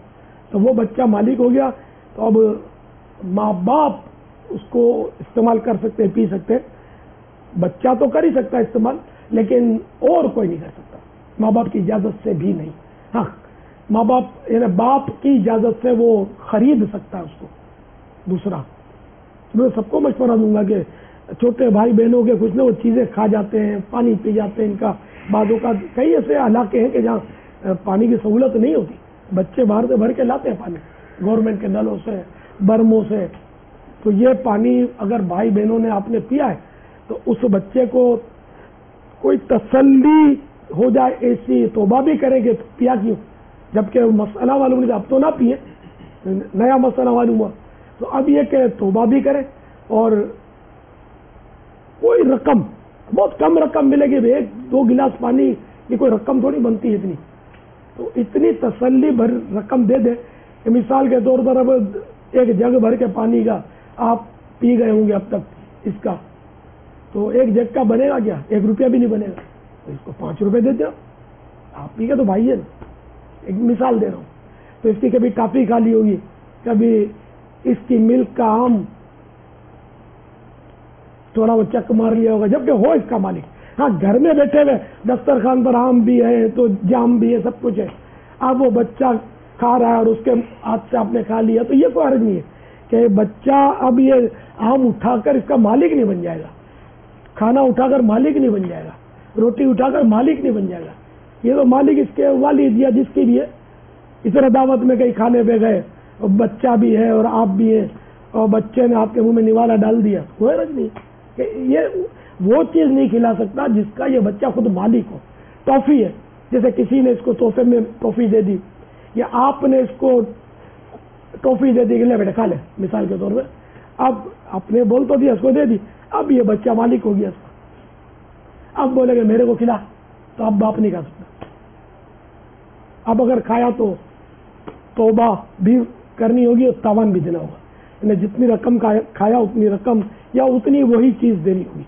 تو وہ بچہ مالک ہو گیا. تو اب ماں باپ اس کو استعمال کر سکتے، پی سکتے. بچہ تو کر ہی سکتا ہے استعمال، لیکن اور کوئی نہیں کر سکتا ماں باپ کی اجازت سے بھی نہیں. ہاں ماں باپ یعنی باپ کی اجازت سے وہ خرید سکتا ہے اس کو. دوسرا میں سب کو مشورہ دوں گا کہ چھوٹے بھائی بہنوں کے کچھ نہ وہ چیزیں کھا جاتے ہیں، پانی پی جاتے ہیں. ان کا بعضوں کا کئی ایسے علاقے ہیں کہ جہاں پانی کی سہولت نہیں ہوتی، بچے باہر سے بھر کے لاتے ہیں پانی گورنمنٹ کے نلوں سے، برموں سے. تو یہ پانی اگر بھائی بہنوں نے آپ نے پیا ہے تو اس بچے کو کوئی تسلی ہو جائے، ایسی توبہ بھی کرے گے پیا کیوں، جبکہ مسئلہ معلوم نہیں تھا، اب تو نہ پیے، نیا مسئلہ معلوم ہوا. تو اب یہ کہ توبہ بھی کرے اور کوئی رقم، بہت کم رقم ملے گی، 1-2 گلاس پانی کی کوئی رقم تھوڑی بنتی ہے اتنی. تو اتنی تسلی بھر رقم دے دے کہ مثال کے طور پر اب ایک جگ بھر کے پانی کا آپ پی گئے ہوں گے اب تک اس کا، تو ایک جگ کا بنے گا کیا؟ 1 روپیہ بھی نہیں بنے گا. تو اس کو 5 روپے دے دو، آپ پی گئے تو بھائی ہے نا. ایک مثال دے رہا ہوں. تو اس کی کبھی ٹافی کھا لی ہوگی، کبھی اس کی ملک کا آم تھوڑا وہ چک مار لیا ہوگا، جبکہ ہو اس کا مالک. ہاں گھر میں بیٹھے ہوئے دسترخوان پر آم بھی ہے تو جام بھی ہے، سب کچھ ہے. اب وہ بچہ کھا رہا ہے اور اس کے ہاتھ سے آپ نے کھا لیا تو یہ کوئی حرج نہیں ہے کہ بچہ اب یہ آم اٹھا کر اس کا مالک نہیں بن جائے گا, کھانا اٹھا کر مالک نہیں بن جائے گا, روٹی اٹھا کر مالک نہیں بن جائے گا. یہ تو مالک اس کے والد یا جس کی بھی ہے. اس طرح دعوت میں کہیں کھانے پہ گئے اور بچہ بھی ہے اور آپ بھی ہیں اور بچے نے آپ کے منہ میں نوالا ڈال دیا, کوئی حرج نہیں کہ یہ وہ چیز نہیں کھلا سکتا جس کا یہ بچہ خود مالک ہو. ٹافی ہے, جیسے کسی نے اس کو تحفے میں ٹافی دے دی یا آپ نے اس کو ٹافی دے دی کہ لے بیٹے کھا لے, مثال کے طور پہ. اب آپ نے بول تو دیا, اس کو دے دی, اب یہ بچہ مالک ہو گیا اس کا. اب بولے کہ میرے کو کھلا, تو اب باپ نہیں کھا سکتا. اب اگر کھایا تو توبہ بھی کرنی ہوگی اور تاوان بھی دینا ہوگا. یعنی جتنی رقم کھایا اتنی رقم یا اتنی وہی چیز دینی ہوگی.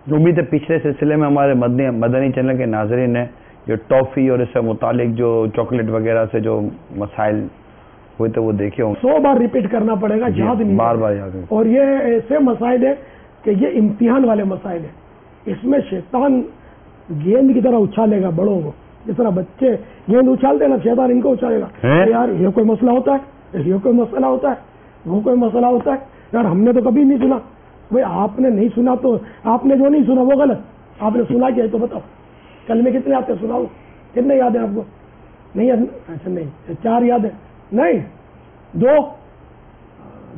امید ہے پچھلے سلسلے میں ہمارے مدنی چینل کے ناظرین نے جو ٹافی اور اس سے متعلق جو چاکلیٹ وغیرہ سے جو مسائل ہوئے تھے وہ دیکھے ہوں. 100 بار ریپیٹ کرنا پڑے گا, یاد نہیں, بار بار یاد. اور یہ ایسے مسائل ہیں کہ یہ امتحان والے مسائل ہیں. اس میں شیطان گیند کی طرح اچھالے گا بڑوں کو, جس طرح بچے گیند اچھالتے ہیں نا, شیطان ان کو اچھالے گا. یار یہ کوئی مسئلہ ہوتا ہے, یہ کوئی مسئلہ ہوتا ہے, وہ کوئی مسئلہ ہوتا ہے, یار ہم نے تو کبھی نہیں سنا. بھائی آپ نے نہیں سنا تو آپ نے جو نہیں سنا وہ غلط, آپ نے سنا کیا ہے تو بتاؤ. کل میں کتنے آتے سناؤ, کتنے یاد ہیں آپ کو؟ نہیں, اچھا نہیں, 4 یاد ہے, نہیں 2,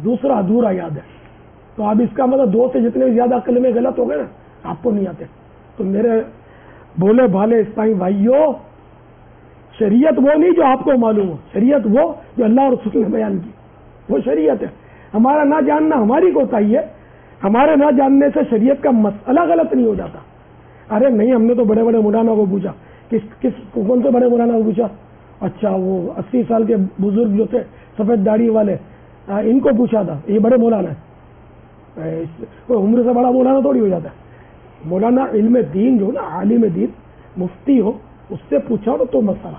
دوسرا ادھورا یاد ہے. تو اب اس کا مطلب 2 سے جتنے زیادہ کلمے غلط ہو گئے نا, آپ کو نہیں آتے. تو میرے بولے بھالے اسلامی بھائیوں, شریعت وہ نہیں جو آپ کو معلوم ہو, شریعت وہ جو اللہ اور رسول نے بیان کی, وہ شریعت ہے. ہمارا نہ جاننا ہماری کوتاہی ہے, ہمارے نہ جاننے سے شریعت کا مسئلہ غلط نہیں ہو جاتا. ارے نہیں, ہم نے تو بڑے بڑے مولانا کو پوچھا. کون سے بڑے مولانا کو پوچھا؟ اچھا وہ 80 سال کے بزرگ جو تھے سفید داڑھی والے, ان کو پوچھا تھا. یہ بڑے مولانا ہے, کوئی عمر سے بڑا مولانا تھوڑی ہو جاتا ہے. مولانا علم دین جو نا, عالم دین مفتی ہو, اس سے پوچھا تو مسئلہ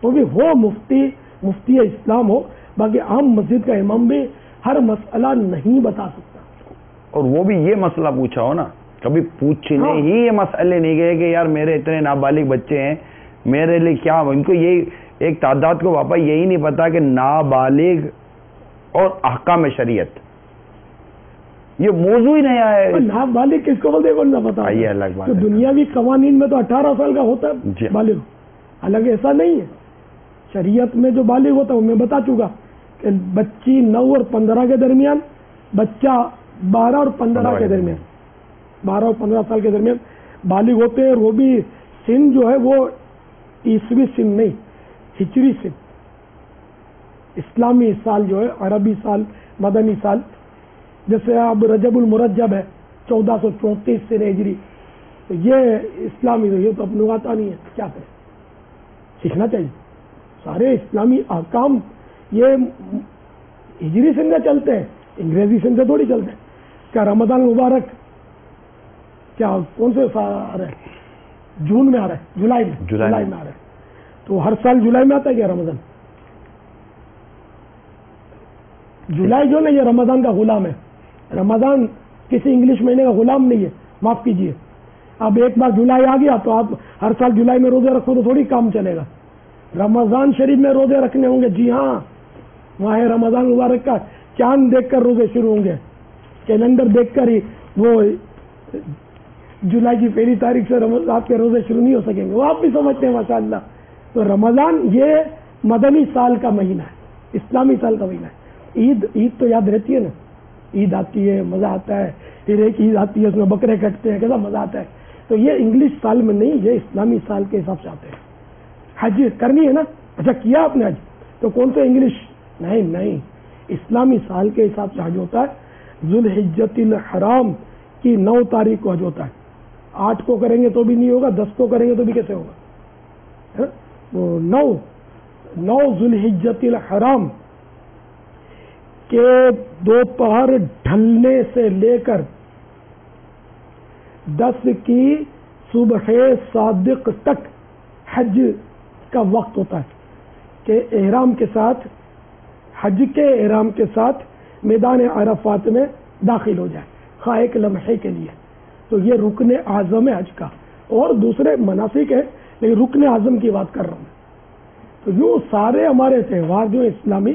تو بھی وہ مفتی اسلام ہو. باقی عام مسجد کا امام بھی ہر مسئلہ نہیں بتا سکتا. اور وہ بھی یہ مسئلہ پوچھا ہو نا, کبھی پوچھنے ہی یہ مسئلے نہیں گئے کہ یار میرے اتنے نابالغ بچے ہیں, میرے لیے کیا. ان کو یہ ایک تعداد کو پاپا یہی نہیں پتا کہ نابالغ اور احکام شریعت یہ موضوع ہی نہیں آیا ہے. نابالغ کس کو بولتے ہیں پتا؟ یہ الگ بات ہے. دنیاوی قوانین میں تو 18 سال کا ہوتا ہے بالغ, حالانکہ ایسا نہیں ہے. شریعت میں جو بالغ ہوتا ہے میں بتا چکا کہ بچی 9 اور 15 کے درمیان, بچہ 12 اور 15 کے درمیان, 12 اور 15 سال کے درمیان بالغ ہوتے ہیں. اور وہ بھی سن جو ہے وہ عیسوی سن نہیں, ہجری سن. اسلامی سال جو ہے, عربی سال, مدنی سال. جیسے اب رجب المرجب ہے 1434 سے ہجری, تو یہ اسلامی, یہ تو اپنے آتا نہیں ہے, کیا کریں, سیکھنا چاہیے. سارے اسلامی احکام یہ ہجری سن میں چلتے ہیں, انگریزی سن سے تھوڑی چلتے ہیں. کیا رمضان مبارک کیا کون سے آ رہا ہے؟ جون میں آ رہا ہے, جولائی میں آ رہا ہے. تو ہر سال جولائی میں آتا ہے کیا رمضان؟ جولائی جو نا یہ رمضان کا غلام ہے. رمضان کسی انگلش مہینے کا غلام نہیں ہے, معاف کیجیے. اب ایک بار جولائی آ گیا تو آپ ہر سال جولائی میں روزے رکھو تو تھوڑی کام چلے گا. رمضان شریف میں روزے رکھنے ہوں گے. جی ہاں, وہاں رمضان مبارک کا چاند دیکھ کر روزے شروع ہوں گے, کیلنڈر دیکھ کر ہی. وہ جولائی کی 1 تاریخ سے آپ کے روزے شروع نہیں ہو سکیں گے, وہ آپ بھی سمجھتے ہیں ماشاء اللہ. تو رمضان یہ مدنی سال کا مہینہ ہے, اسلامی سال کا مہینہ ہے. عید تو یاد رہتی ہے نا, عید آتی ہے مزہ آتا ہے, پھر ایک عید آتی ہے اس میں بکرے کٹتے ہیں, کیسا مزہ آتا ہے. تو یہ انگلش سال میں نہیں, یہ اسلامی سال کے حساب سے آتے ہیں. حج کرنی ہے نا, اچھا کیا آپ نے حج, تو کون سے انگلش نہیں, اسلامی سال کے حساب سے حج ہوتا ہے. ذوالحجۃ الحرام کی 9 تاریخ کو حج ہوتا ہے. 8 کو کریں گے تو بھی نہیں ہوگا, 10 کو کریں گے تو بھی کیسے ہوگا. وہ 9 ذوالحجۃ الحرام کے دوپہر ڈھلنے سے لے کر 10 کی صبح صادق تک حج کا وقت ہوتا ہے کہ احرام کے ساتھ, حج کے احرام کے ساتھ میدان عرفات میں داخل ہو جائے, خواہ ایک لمحے کے لیے. تو یہ رکن اعظم ہے حج کا. اور دوسرے مناسک ہے لیکن رکن اعظم کی بات کر رہا ہوں. تو جو سارے ہمارے تہوار جو اسلامی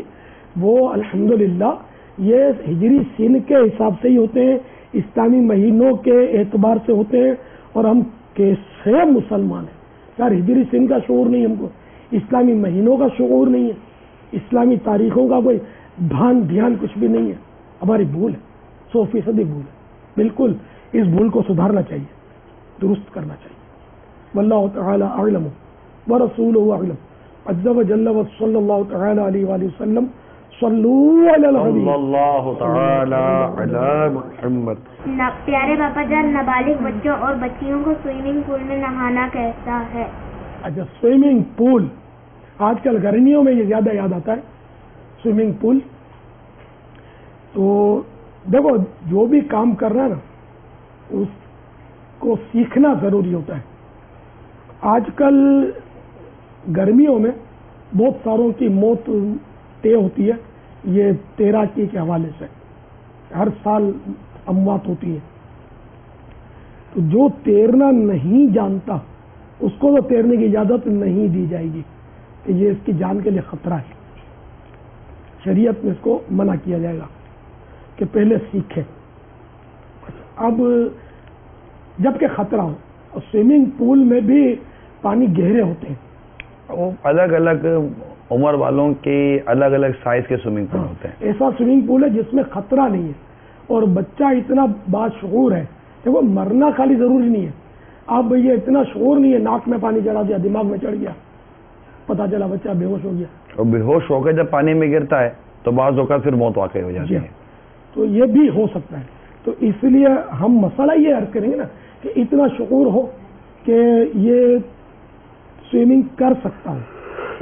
وہ الحمدللہ یہ ہجری سن کے حساب سے ہی ہوتے ہیں, اسلامی مہینوں کے اعتبار سے ہوتے ہیں. اور ہم کیسے مسلمان ہیں یار, ہجری سن کا شعور نہیں ہم کو, اسلامی مہینوں کا شعور نہیں ہے, اسلامی تاریخوں کا کوئی دھیان کچھ بھی نہیں ہے. ہماری بھول ہے, 100% بھول ہے. بالکل اس بھول کو سدھارنا چاہیے, درست کرنا چاہیے. واللہ تعالی اعلم ورسولہ اعلم عز وجل وصلی اللہ تعالی علیہ وآلہ وسلم. صلوا علی الحبیب صلی اللہ تعالی علی محمد. پیارے باپا جان, نابالغ بچوں اور بچیوں کو سوئمنگ پول میں نہانا کیسا ہے؟ اچھا, سوئمنگ پول آج کل گرمیوں میں یہ زیادہ یاد آتا ہے, سوئمنگ پول. تو دیکھو جو بھی کام کر رہا ہے نا اس کو سیکھنا ضروری ہوتا ہے. آج کل گرمیوں میں بہت ساروں کی موت طے ہوتی ہے, یہ تیراکی کے حوالے سے ہر سال اموات ہوتی ہے. تو جو تیرنا نہیں جانتا اس کو تو تیرنے کی اجازت نہیں دی جائے گی کہ یہ اس کی جان کے لیے خطرہ ہے. شریعت میں اس کو منع کیا جائے گا کہ پہلے سیکھے. اب جب کہ خطرہ ہو, اور سوئمنگ پول میں بھی پانی گہرے ہوتے ہیں, وہ الگ الگ عمر والوں کے الگ الگ سائز کے سوئمنگ پول ہوتے ہیں. ایسا سوئمنگ پول ہے جس میں خطرہ نہیں ہے اور بچہ اتنا باشعور ہے. دیکھو مرنا خالی ضروری نہیں ہے, اب یہ اتنا شعور نہیں ہے, ناک میں پانی چڑھا دیا, دماغ میں چڑھ گیا, پتا چلا بچہ بے ہوش ہو گیا. اور بے ہوش ہو کے جب پانی میں گرتا ہے تو بعض اوقات پھر موت واقع ہو جاتی ہے. تو یہ بھی ہو سکتا ہے. تو اس لیے ہم مسئلہ یہ عرض کریں گے نا کہ اتنا شعور ہو کہ یہ سوئمنگ کر سکتا ہو,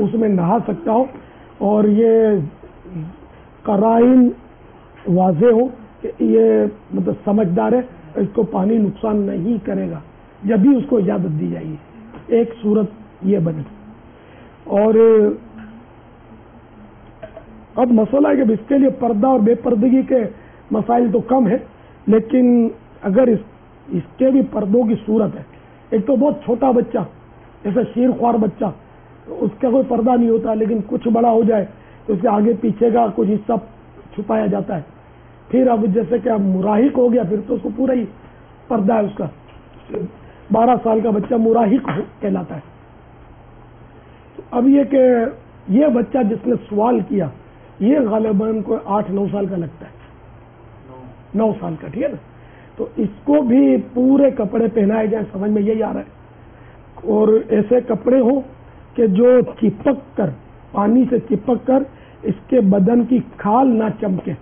اس میں نہا سکتا ہو, اور یہ قرائن واضح ہو کہ یہ مطلب سمجھدار ہے, اس کو پانی نقصان نہیں کرے گا, جب بھی اس کو اجازت دی جائے گی. ایک صورت یہ بنی. اور اب مسئلہ ہے کہ اس کے لیے پردہ اور بے پردگی کے مسائل تو کم ہے, لیکن اگر اس کے بھی پردوں کی صورت ہے. ایک تو بہت چھوٹا بچہ جیسے شیر خوار بچہ, اس کا کوئی پردہ نہیں ہوتا, لیکن کچھ بڑا ہو جائے تو اس کے آگے پیچھے کا کچھ حصہ چھپایا جاتا ہے. پھر اب جیسے کہ اب مراہق ہو گیا پھر تو اس کو پورا ہی پردہ ہے اس کا. 12 سال کا بچہ مراہق کہلاتا ہے. اب یہ کہ یہ بچہ جس نے سوال کیا یہ غالباً کوئی 8-9 سال کا لگتا ہے, 9 سال کا, ٹھیک ہے نا. تو اس کو بھی پورے کپڑے پہنائے جائیں, سمجھ میں یہی آ رہا ہے, اور ایسے کپڑے ہوں کہ جو چپک کر, پانی سے چپک کر اس کے بدن کی کھال نہ چمکے.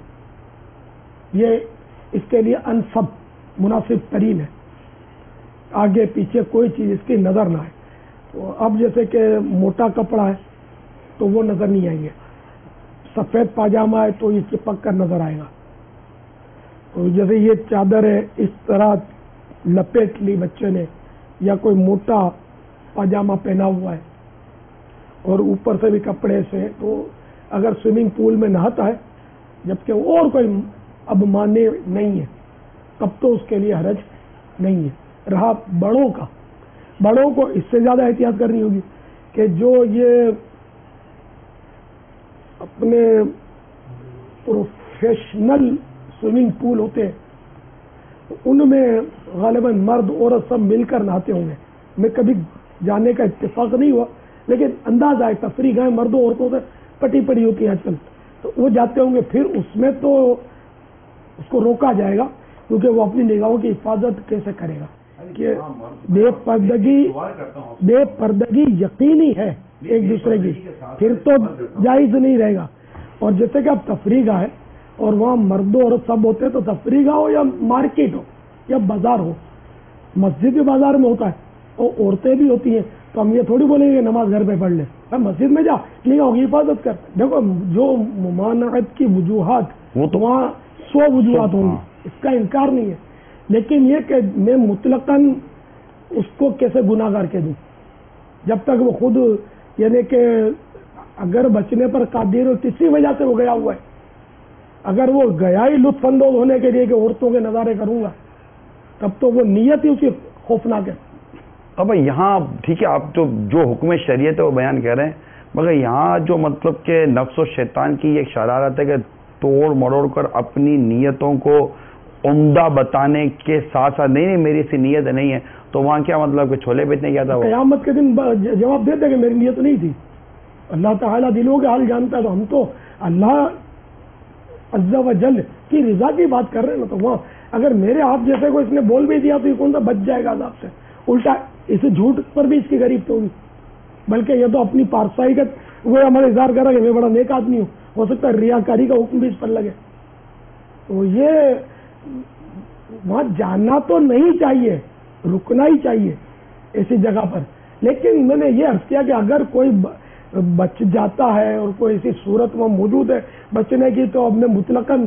یہ اس کے لیے انسب مناسب ترین ہے. آگے پیچھے کوئی چیز اس کی نظر نہ آئے. تو اب جیسے کہ موٹا کپڑا ہے تو وہ نظر نہیں آئیں گے, سفید پاجامہ ہے تو یہ چپک کر نظر آئے گا. تو جیسے یہ چادر ہے اس طرح لپیٹ لی بچے نے, یا کوئی موٹا پاجامہ پہنا ہوا ہے اور اوپر سے بھی کپڑے سے, تو اگر سوئمنگ پول میں نہاتا ہے جبکہ اور کوئی اب مانع نہیں ہے تب تو اس کے لیے حرج نہیں ہے. رہا بڑوں کا, بڑوں کو اس سے زیادہ احتیاط کرنی ہوگی کہ جو یہ اپنے پروفیشنل سوئمنگ پول ہوتے ہیں ان میں غالباً مرد عورت سب مل کر نہاتے ہوں گے. میں کبھی جانے کا اتفاق نہیں ہوا لیکن انداز آئے, تفریح گاہیں مردوں عورتوں سے پٹی پڑی ہوتی ہیں آج کل, تو وہ جاتے ہوں گے. پھر اس میں تو اس کو روکا جائے گا کیونکہ وہ اپنی نگاہوں کی حفاظت کیسے کرے گا کہ بے پردگی یقینی ہے ایک دوسرے کی, پھر تو جائز نہیں رہے گا. اور جیسے کہ اب تفریح گاہ ہے اور وہاں مردوں عورت سب ہوتے ہیں, تو تفریح گاہ ہو یا مارکیٹ ہو یا بازار ہو, مسجد بھی بازار میں ہوتا ہے اور عورتیں بھی ہوتی ہیں, تو ہم یہ تھوڑی بولیں گے نماز گھر پہ پڑھ لیں, مسجد میں جا نگاہوں کی حفاظت کر. دیکھو جو ممانعت کی وجوہات وہ تو وہاں 100 وجوہات ہوں گی, اس کا انکار نہیں ہے, لیکن یہ کہ میں مطلقاً اس کو کیسے گناہ گار کہہ دوں جب تک وہ خود, یعنی کہ اگر بچنے پر قادر ہو کسی وجہ سے وہ گیا ہوا ہے, اگر وہ گیا ہی لطف اندوز ہونے کے لیے کہ عورتوں کے نظارے کروں گا, تب تو وہ نیت ہی اس کی خوفناک ہے. اب یہاں ٹھیک ہے آپ جو حکم شریعت ہے وہ بیان کر رہے ہیں، مگر یہاں جو مطلب کہ نفس و شیطان کی ایک شرارت ہے کہ توڑ مروڑ کر اپنی نیتوں کو عمدہ بتانے کے ساتھ ساتھ نہیں میری ایسی نیت نہیں ہے، تو وہاں کیا مطلب کہ چھولے بیچنے کیا تھا؟ قیامت کے دن جواب دیتے کہ میری نیت نہیں تھی. اللہ تعالیٰ دلوں کے حال جانتا ہے، تو ہم تو اللہ عز و جل کی رضا کی بات کر رہے ہیں نا. تو وہاں اگر میرے آپ جیسے کو اس نے بول بھی دیا تو یہ کون سا بچ جائے گا عذاب سے؟ الٹا اسے جھوٹ پر بھی اس کی غریب تو ہوگی، بلکہ یہ تو اپنی پارسائی کا وہ ہمارا اظہار کر رہا کہ میں بڑا نیک آدمی ہوں، ہو سکتا ہے ریاکاری کا حکم بھی اس پر لگے. تو یہ وہاں جانا تو نہیں چاہیے، رکنا ہی چاہیے ایسی جگہ پر. لیکن میں نے یہ عرض کیا کہ اگر کوئی بچ جاتا ہے اور کوئی ایسی صورت وہاں موجود ہے بچنے کی، تو اب میں مطلقاً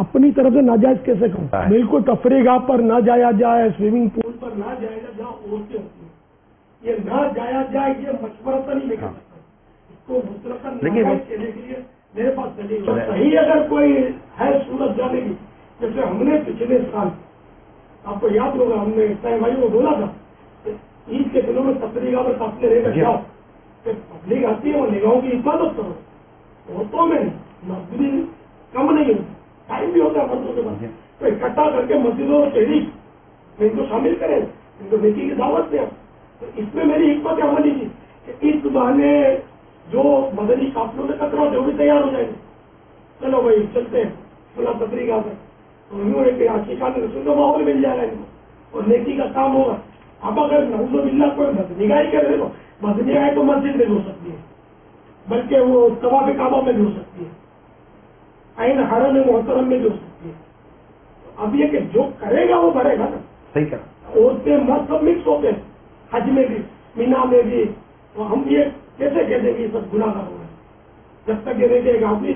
اپنی طرف سے ناجائز کیسے کہوں؟ بالکل تفریح گاہ پر نہ جایا جائے، سوئمنگ پول پر نہ جایا جائے جہاں عورتیں ہوتی ہیں، یہ نہ جایا جائے، یہ مشورہ تو نہیں لے کر سکتا. اس کو مطلقاً ناجائز کہنے کے لیے میرے پاس دلیل ہے. صحیح اگر کوئی ہے صورت جانے کی، جیسے ہم نے پچھلے سال آپ کو یاد ہوگا ہم نے بھائی کو بولا تھا عید کے دنوں میں تفریح گاہ پر قافلے رہ کر جاؤ، پبلک آتی ہے وہ نگاہوں کی حفاظت کرو. عورتوں میں مسجد کم نہیں ہوتی، ٹائم بھی ہوتا ہے مردوں کے پاس، تو اکٹھا کر کے مسجدوں اور تحریک میں ان کو شامل کریں، ان کو نیکی کی دعوت دیں. تو اس میں میری حکمت عملی تھی کہ اس بہانے جو مدنی قافلوں سے کترا جو بھی تیار ہو جائیں گے، چلو بھائی چلتے ہیں فلاں تفریح گاہ پر، تو انہوں نے عاشقان رسول کا ماحول مل جائے گا ان کو اور نیکی کا کام ہوگا. اب اگر نعوذ باللہ کوئی بدنگاہی کر رہے ہو، بدنگاہی تو مسجد میں بھی ہو سکتی ہے، بلکہ وہ طواف کعبہ میں بھی ہو سکتی ہے، عین حرم محترم میں بھی ہو سکتی ہے. اب یہ کہ جو کرے گا وہ کرے گا نا. صحیح کہا. عورتیں مرد سب مکس ہوتے ہیں، حج میں بھی مینا میں بھی. تو ہم یہ کیسے کہہ دیں گے یہ سب گناہ گار ہو رہے ہیں؟ جب تک یہ نہیں کہ ایک آدمی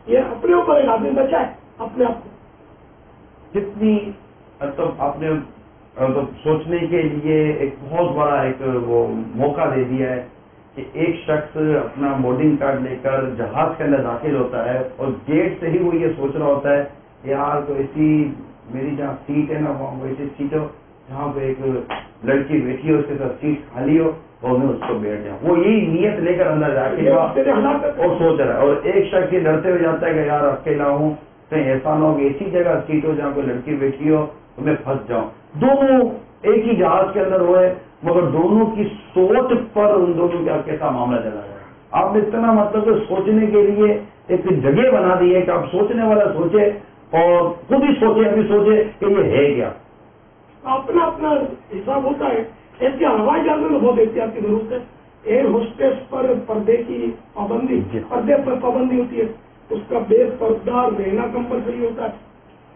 یہ اپنے اوپر ایک آدمی بچائے اپنے آپ کو. جتنی مطلب آپ نے سوچنے کے لیے ایک بہت بڑا ایک وہ موقع دے دیا ہے کہ ایک شخص اپنا بورڈنگ کارڈ لے کر جہاز کے اندر داخل ہوتا ہے اور گیٹ سے ہی وہ یہ سوچ رہا ہوتا ہے یار تو ایسی میری جہاں سیٹ ہے نا وہاں وہ ایسی سیٹ ہو جہاں پہ ایک لڑکی بیٹھی ہو، اس کے ساتھ سیٹ خالی ہو اور میں اس کو بیٹھ جاؤں. وہ یہی نیت لے کر اندر داخل ہوا اور سوچ رہا ہے. اور ایک شخص یہ لڑتے ہوئے جاتا ہے کہ یار اکیلا ہوں، کہیں ایسا نہ ہو کہ ایسی جگہ سیٹ ہو جہاں کوئی لڑکی بیٹھی ہو تو میں پھنس جاؤں. دونوں ایک ہی جہاز کے اندر ہوئے مگر دونوں کی سوچ پر ان دونوں کا کیسا معاملہ چلا گیا. آپ نے اتنا مطلب سوچنے کے لیے ایک جگہ بنا دی ہے کہ آپ سوچنے والا سوچے اور خود ہی سوچے، ابھی سوچے کہ یہ ہے کیا. اپنا اپنا حساب ہوتا ہے. ایسے ہوائی جہازوں میں بہت احتیاط کی ضرورت ہے. ایئر ہوسٹس پر پردے کی پابندی، پردے پر پابندی ہوتی ہے، اس کا بے پردہ رہنا کمپلسری ہوتا ہے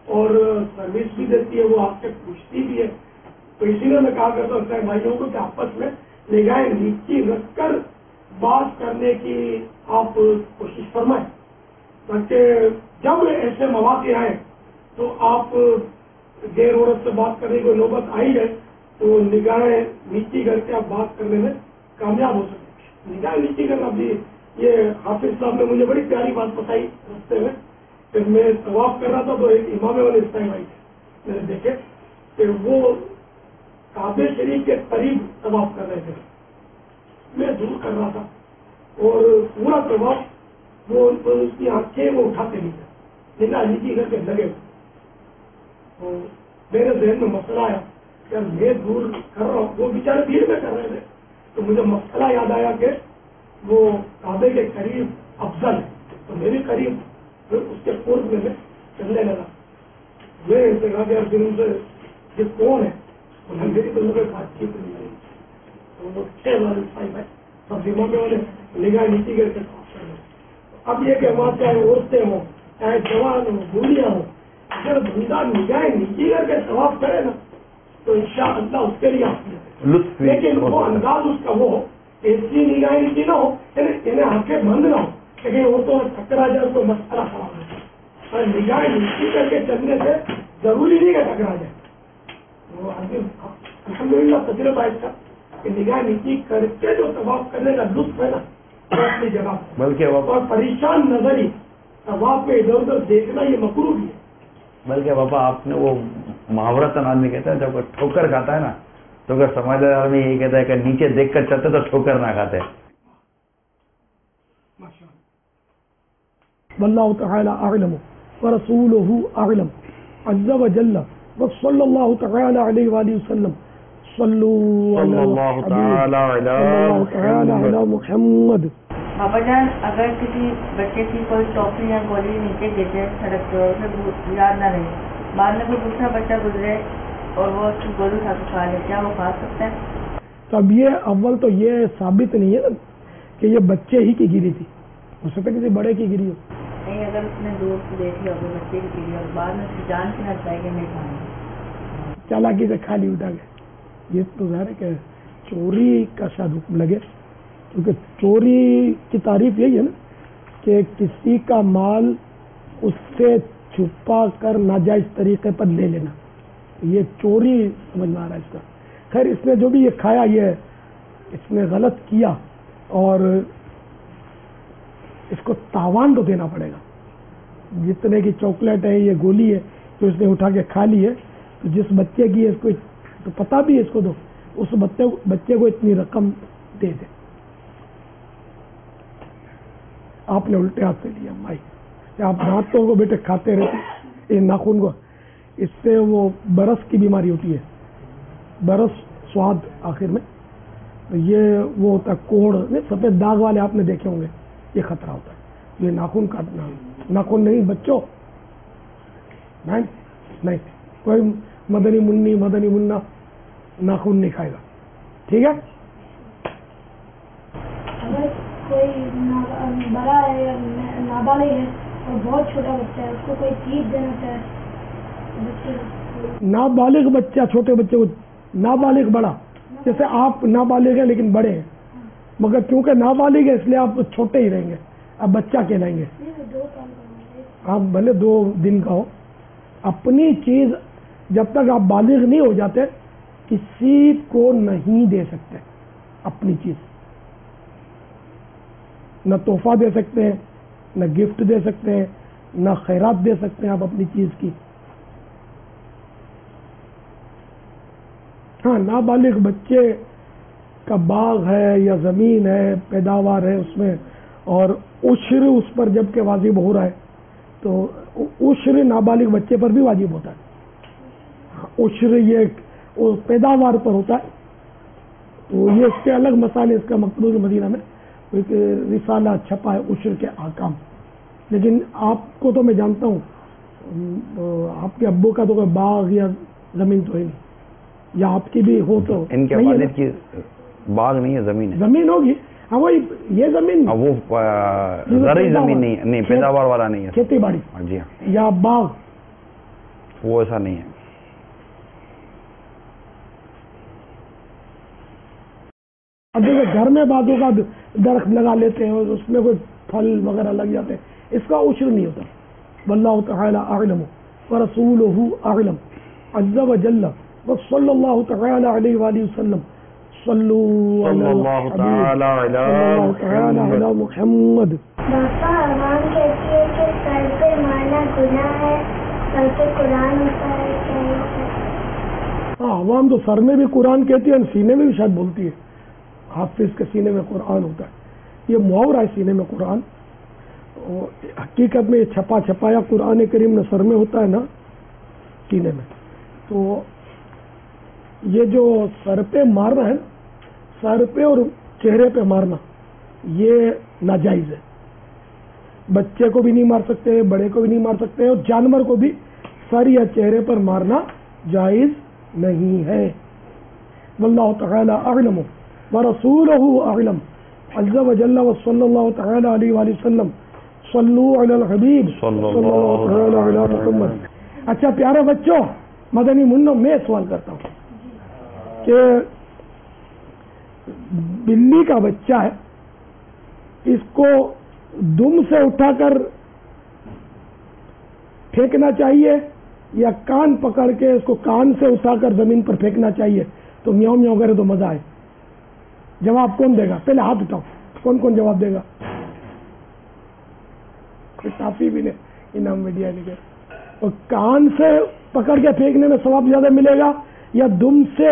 اور سروس بھی دیتی ہے، وہ آپ سے پوچھتی بھی ہے. تو اسی لیے میں کہا کرتا ہوں بھائیوں کو کہ آپس میں نگاہیں نیچی رکھ کر بات کرنے کی آپ کوشش فرمائیں، تاکہ جب ایسے مواقع آئیں تو آپ غیر عورت سے بات کرنے کی نوبت آئی ہے تو نگاہیں نیچی کر کے آپ بات کرنے میں کامیاب ہو سکیں. نگاہیں نیچی کرنا بھی یہ حافظ صاحب نے مجھے بڑی پیاری بات بتائی رستے میں کہ میں طواف کر رہا تھا تو ایک امام والے اس ٹائم آئی تھے، میں نے دیکھے کہ وہ کعبے شریف کے قریب طواف کر رہے تھے، میں دور کر رہا تھا اور پورا طواف وہ اس کی آنکھیں وہ اٹھاتے نہیں تھے، نگاہ نیچی کر کے لگے ہوئے. تو میرے ذہن میں مسئلہ آیا کہ میں دور کر رہا ہوں، وہ بیچارے بھیڑ میں کر رہے تھے، تو مجھے مسئلہ یاد آیا کہ وہ کعبے کے قریب افضل ہے، تو میری قریب پھر اس کے قرب میں چلنے لگا. میں ان سے کہا کہ پھر ان سے یہ کون ہے، انہوں نے میری تو مجھے بات چیت نہیں آئی. تو وہ 6 بار صاحب ہے سب امام والے نگاہ نیچی کر کے. اب یہ کہ وہاں چاہے عورتیں ہوں چاہے جوان ہوں بوڑھیاں ہوں، اگر بندہ نگاہیں نیچی کر کے طواف کرے نا تو انشاءاللہ اس کے لیے لطف. لیکن وہ انداز اس کا وہ ہو ایسی نگاہیں نیچی نہ ہو، انہیں آنکھیں بند نہ ہو کہ وہ تو ٹکرا جائے تو مسئلہ خراب ہو جائے. اور نگاہیں نیچی کر کے چلنے سے ضروری نہیں کہ ٹکرا جائے. وہ الحمدللہ تجربہ اس کا کہ نگاہ نیچی کر کے جو طواف کرنے کا لطف ہے نا وہ اپنی جگہ بلکہ اور پریشان نظری طواف میں ادھر ادھر دیکھنا یہ مکروہ بھی ہے. بلکہ بابا آپ نے وہ محاورتاً آدمی کہتا ہے جب وہ ٹھوکر کھاتا ہے نا تو اگر سمجھدار آدمی یہی کہتا ہے کہ نیچے دیکھ کر چلتے تو ٹھوکر نہ کھاتے. واللہ تعالی اعلم ورسولہ اعلم عز وجل وصلی اللہ تعالی علیہ وآلہ وسلم صلو علی محمد. پاپا جان اگر کسی بچے کی کوئی ٹافی یا گولی نیچے گرے سڑک پہ اور اسے یاد نہ رہے، بعد میں کوئی دوسرا بچہ گزرے اور وہ اس کی گولی اٹھا کے کھا لے، کیا وہ کھا سکتا ہے؟ تو اب یہ اول تو یہ ثابت نہیں ہے کہ یہ بچے ہی کی گری تھی، ہو سکتا ہے کسی بڑے کی گری ہو. نہیں، اگر اس نے دور سے دیکھی ہوگی بچے کی گری اور بعد میں اس کی جان کی نہ چاہیے کہ نہیں کھانا، چالاکی سے کھا لی اٹھا کے. یہ تو ظاہر ہے کہ چوری کا شاید حکم لگے، کیونکہ چوری کی تعریف یہی ہے نا کہ کسی کا مال اس سے چھپا کر ناجائز طریقے پر لے لینا، یہ چوری سمجھ میں آ رہا ہے اس کا. خیر اس نے جو بھی یہ کھایا یہ اس نے غلط کیا اور اس کو تاوان تو دینا پڑے گا. جتنے کی چاکلیٹ ہے یہ گولی ہے جو اس نے اٹھا کے کھا لی ہے، تو جس بچے کی ہے اس کو تو پتہ بھی ہے اس کو، دو اس بچے کو اتنی رقم دے دے. آپ نے الٹے ہاتھ سے لیا مائی، آپ دانتوں کو بیٹے کھاتے رہتے یہ ناخن کو، اس سے وہ برس کی بیماری ہوتی ہے، برس سواد آخر میں. تو یہ وہ ہوتا ہے کوڑ سفید داغ والے آپ نے دیکھے ہوں گے، یہ خطرہ ہوتا ہے. یہ ناخن کاٹنا، ناخن نہیں بچوں، نہیں کوئی مدنی منا ناخن نہیں کھائے گا، ٹھیک ہے. اگر کوئی بڑا ہے یا نابالغ ہے اور بہت چھوٹا بچہ ہے، اس کو کوئی چیز دینا چاہے بچے کو، نابالغ بچہ چھوٹے بچے کو، نابالغ بڑا، جیسے آپ نابالغ ہیں لیکن بڑے ہیں، مگر کیونکہ نابالغ ہے اس لیے آپ چھوٹے ہی رہیں گے، آپ بچہ کہلائیں گے. 2 سال کا آپ بھلے 2 دن کا ہو، اپنی چیز جب تک آپ بالغ نہیں ہو جاتے کسی کو نہیں دے سکتے. اپنی چیز نہ تحفہ دے سکتے ہیں، نہ گفٹ دے سکتے ہیں، نہ خیرات دے سکتے ہیں آپ اپنی چیز کی. ہاں نابالغ بچے کا باغ ہے یا زمین ہے، پیداوار ہے اس میں، اور عشر اس پر جب کہ واجب ہو رہا ہے تو عشر نابالغ بچے پر بھی واجب ہوتا ہے. عشر یہ پیداوار پر ہوتا ہے، تو یہ اس کے الگ مسائل، اس کا مقبول مدینہ میں ایک رسالہ چھپا ہے عشر کے احکام. لیکن آپ کو تو میں جانتا ہوں آپ کے ابو کا تو کوئی باغ یا زمین تو ہے نہیں، یا آپ کی بھی ہو تو ان کے والد کی باغ نہیں ہے، زمین ہے، زمین ہوگی. ہاں وہی یہ زمین وہ زرعی زمین نہیں پیداوار والا نہیں ہے، کھیتی باڑی جی ہاں، یا باغ، وہ ایسا نہیں ہے. اب دیکھیں گھر میں بعضوں کا درخت لگا لیتے ہیں اور اس میں کوئی پھل وغیرہ لگ جاتے ہیں، اس کا عشر نہیں ہوتا. واللہ تعالی اعلم ورسولہ اعلم عز وجل وصلی اللہ تعالی علیہ وآلہ وسلم صلو علی محمد. باپا عوام کہتی ہے کہ سر پہ مارنا گناہ ہے، سر پہ قرآن ہوتا ہے، کیا ہوتا ہے؟ ہاں عوام تو سر میں بھی قرآن کہتی ہے، سینے میں بھی شاید بولتی ہے، حافظ کے سینے میں قرآن ہوتا ہے. یہ محاورہ ہے سینے میں قرآن، حقیقت میں یہ چھپایا قرآن کریم نہ سر میں ہوتا ہے نہ سینے میں. تو یہ جو سر پہ مارنا ہے، سر پہ اور چہرے پہ مارنا یہ ناجائز ہے. بچے کو بھی نہیں مار سکتے، بڑے کو بھی نہیں مار سکتے، اور جانور کو بھی سر یا چہرے پر مارنا جائز نہیں ہے. واللہ تعالی اعلم ورسولہ اعلم عز وجل وصلی اللہ تعالی علیہ وآلہ وسلم صلو علی الحبیب صلی اللہ تعالی علی محمد. اچھا پیارے بچوں، مدنی منوں میں سوال کرتا ہوں کہ بلی کا بچہ ہے، اس کو دم سے اٹھا کر پھینکنا چاہیے یا کان پکڑ کے اس کو کان سے اٹھا کر زمین پر پھینکنا چاہیے تو میاؤں میاؤں کرے تو مزہ آئے؟ جواب کون دے گا؟ پہلے ہاتھ اٹھاؤ، کون کون جواب دے گا؟ کوئی کافی بھی نہیں انعام میں دیا نہیں. اور کان سے پکڑ کے پھینکنے میں ثواب زیادہ ملے گا یا دم سے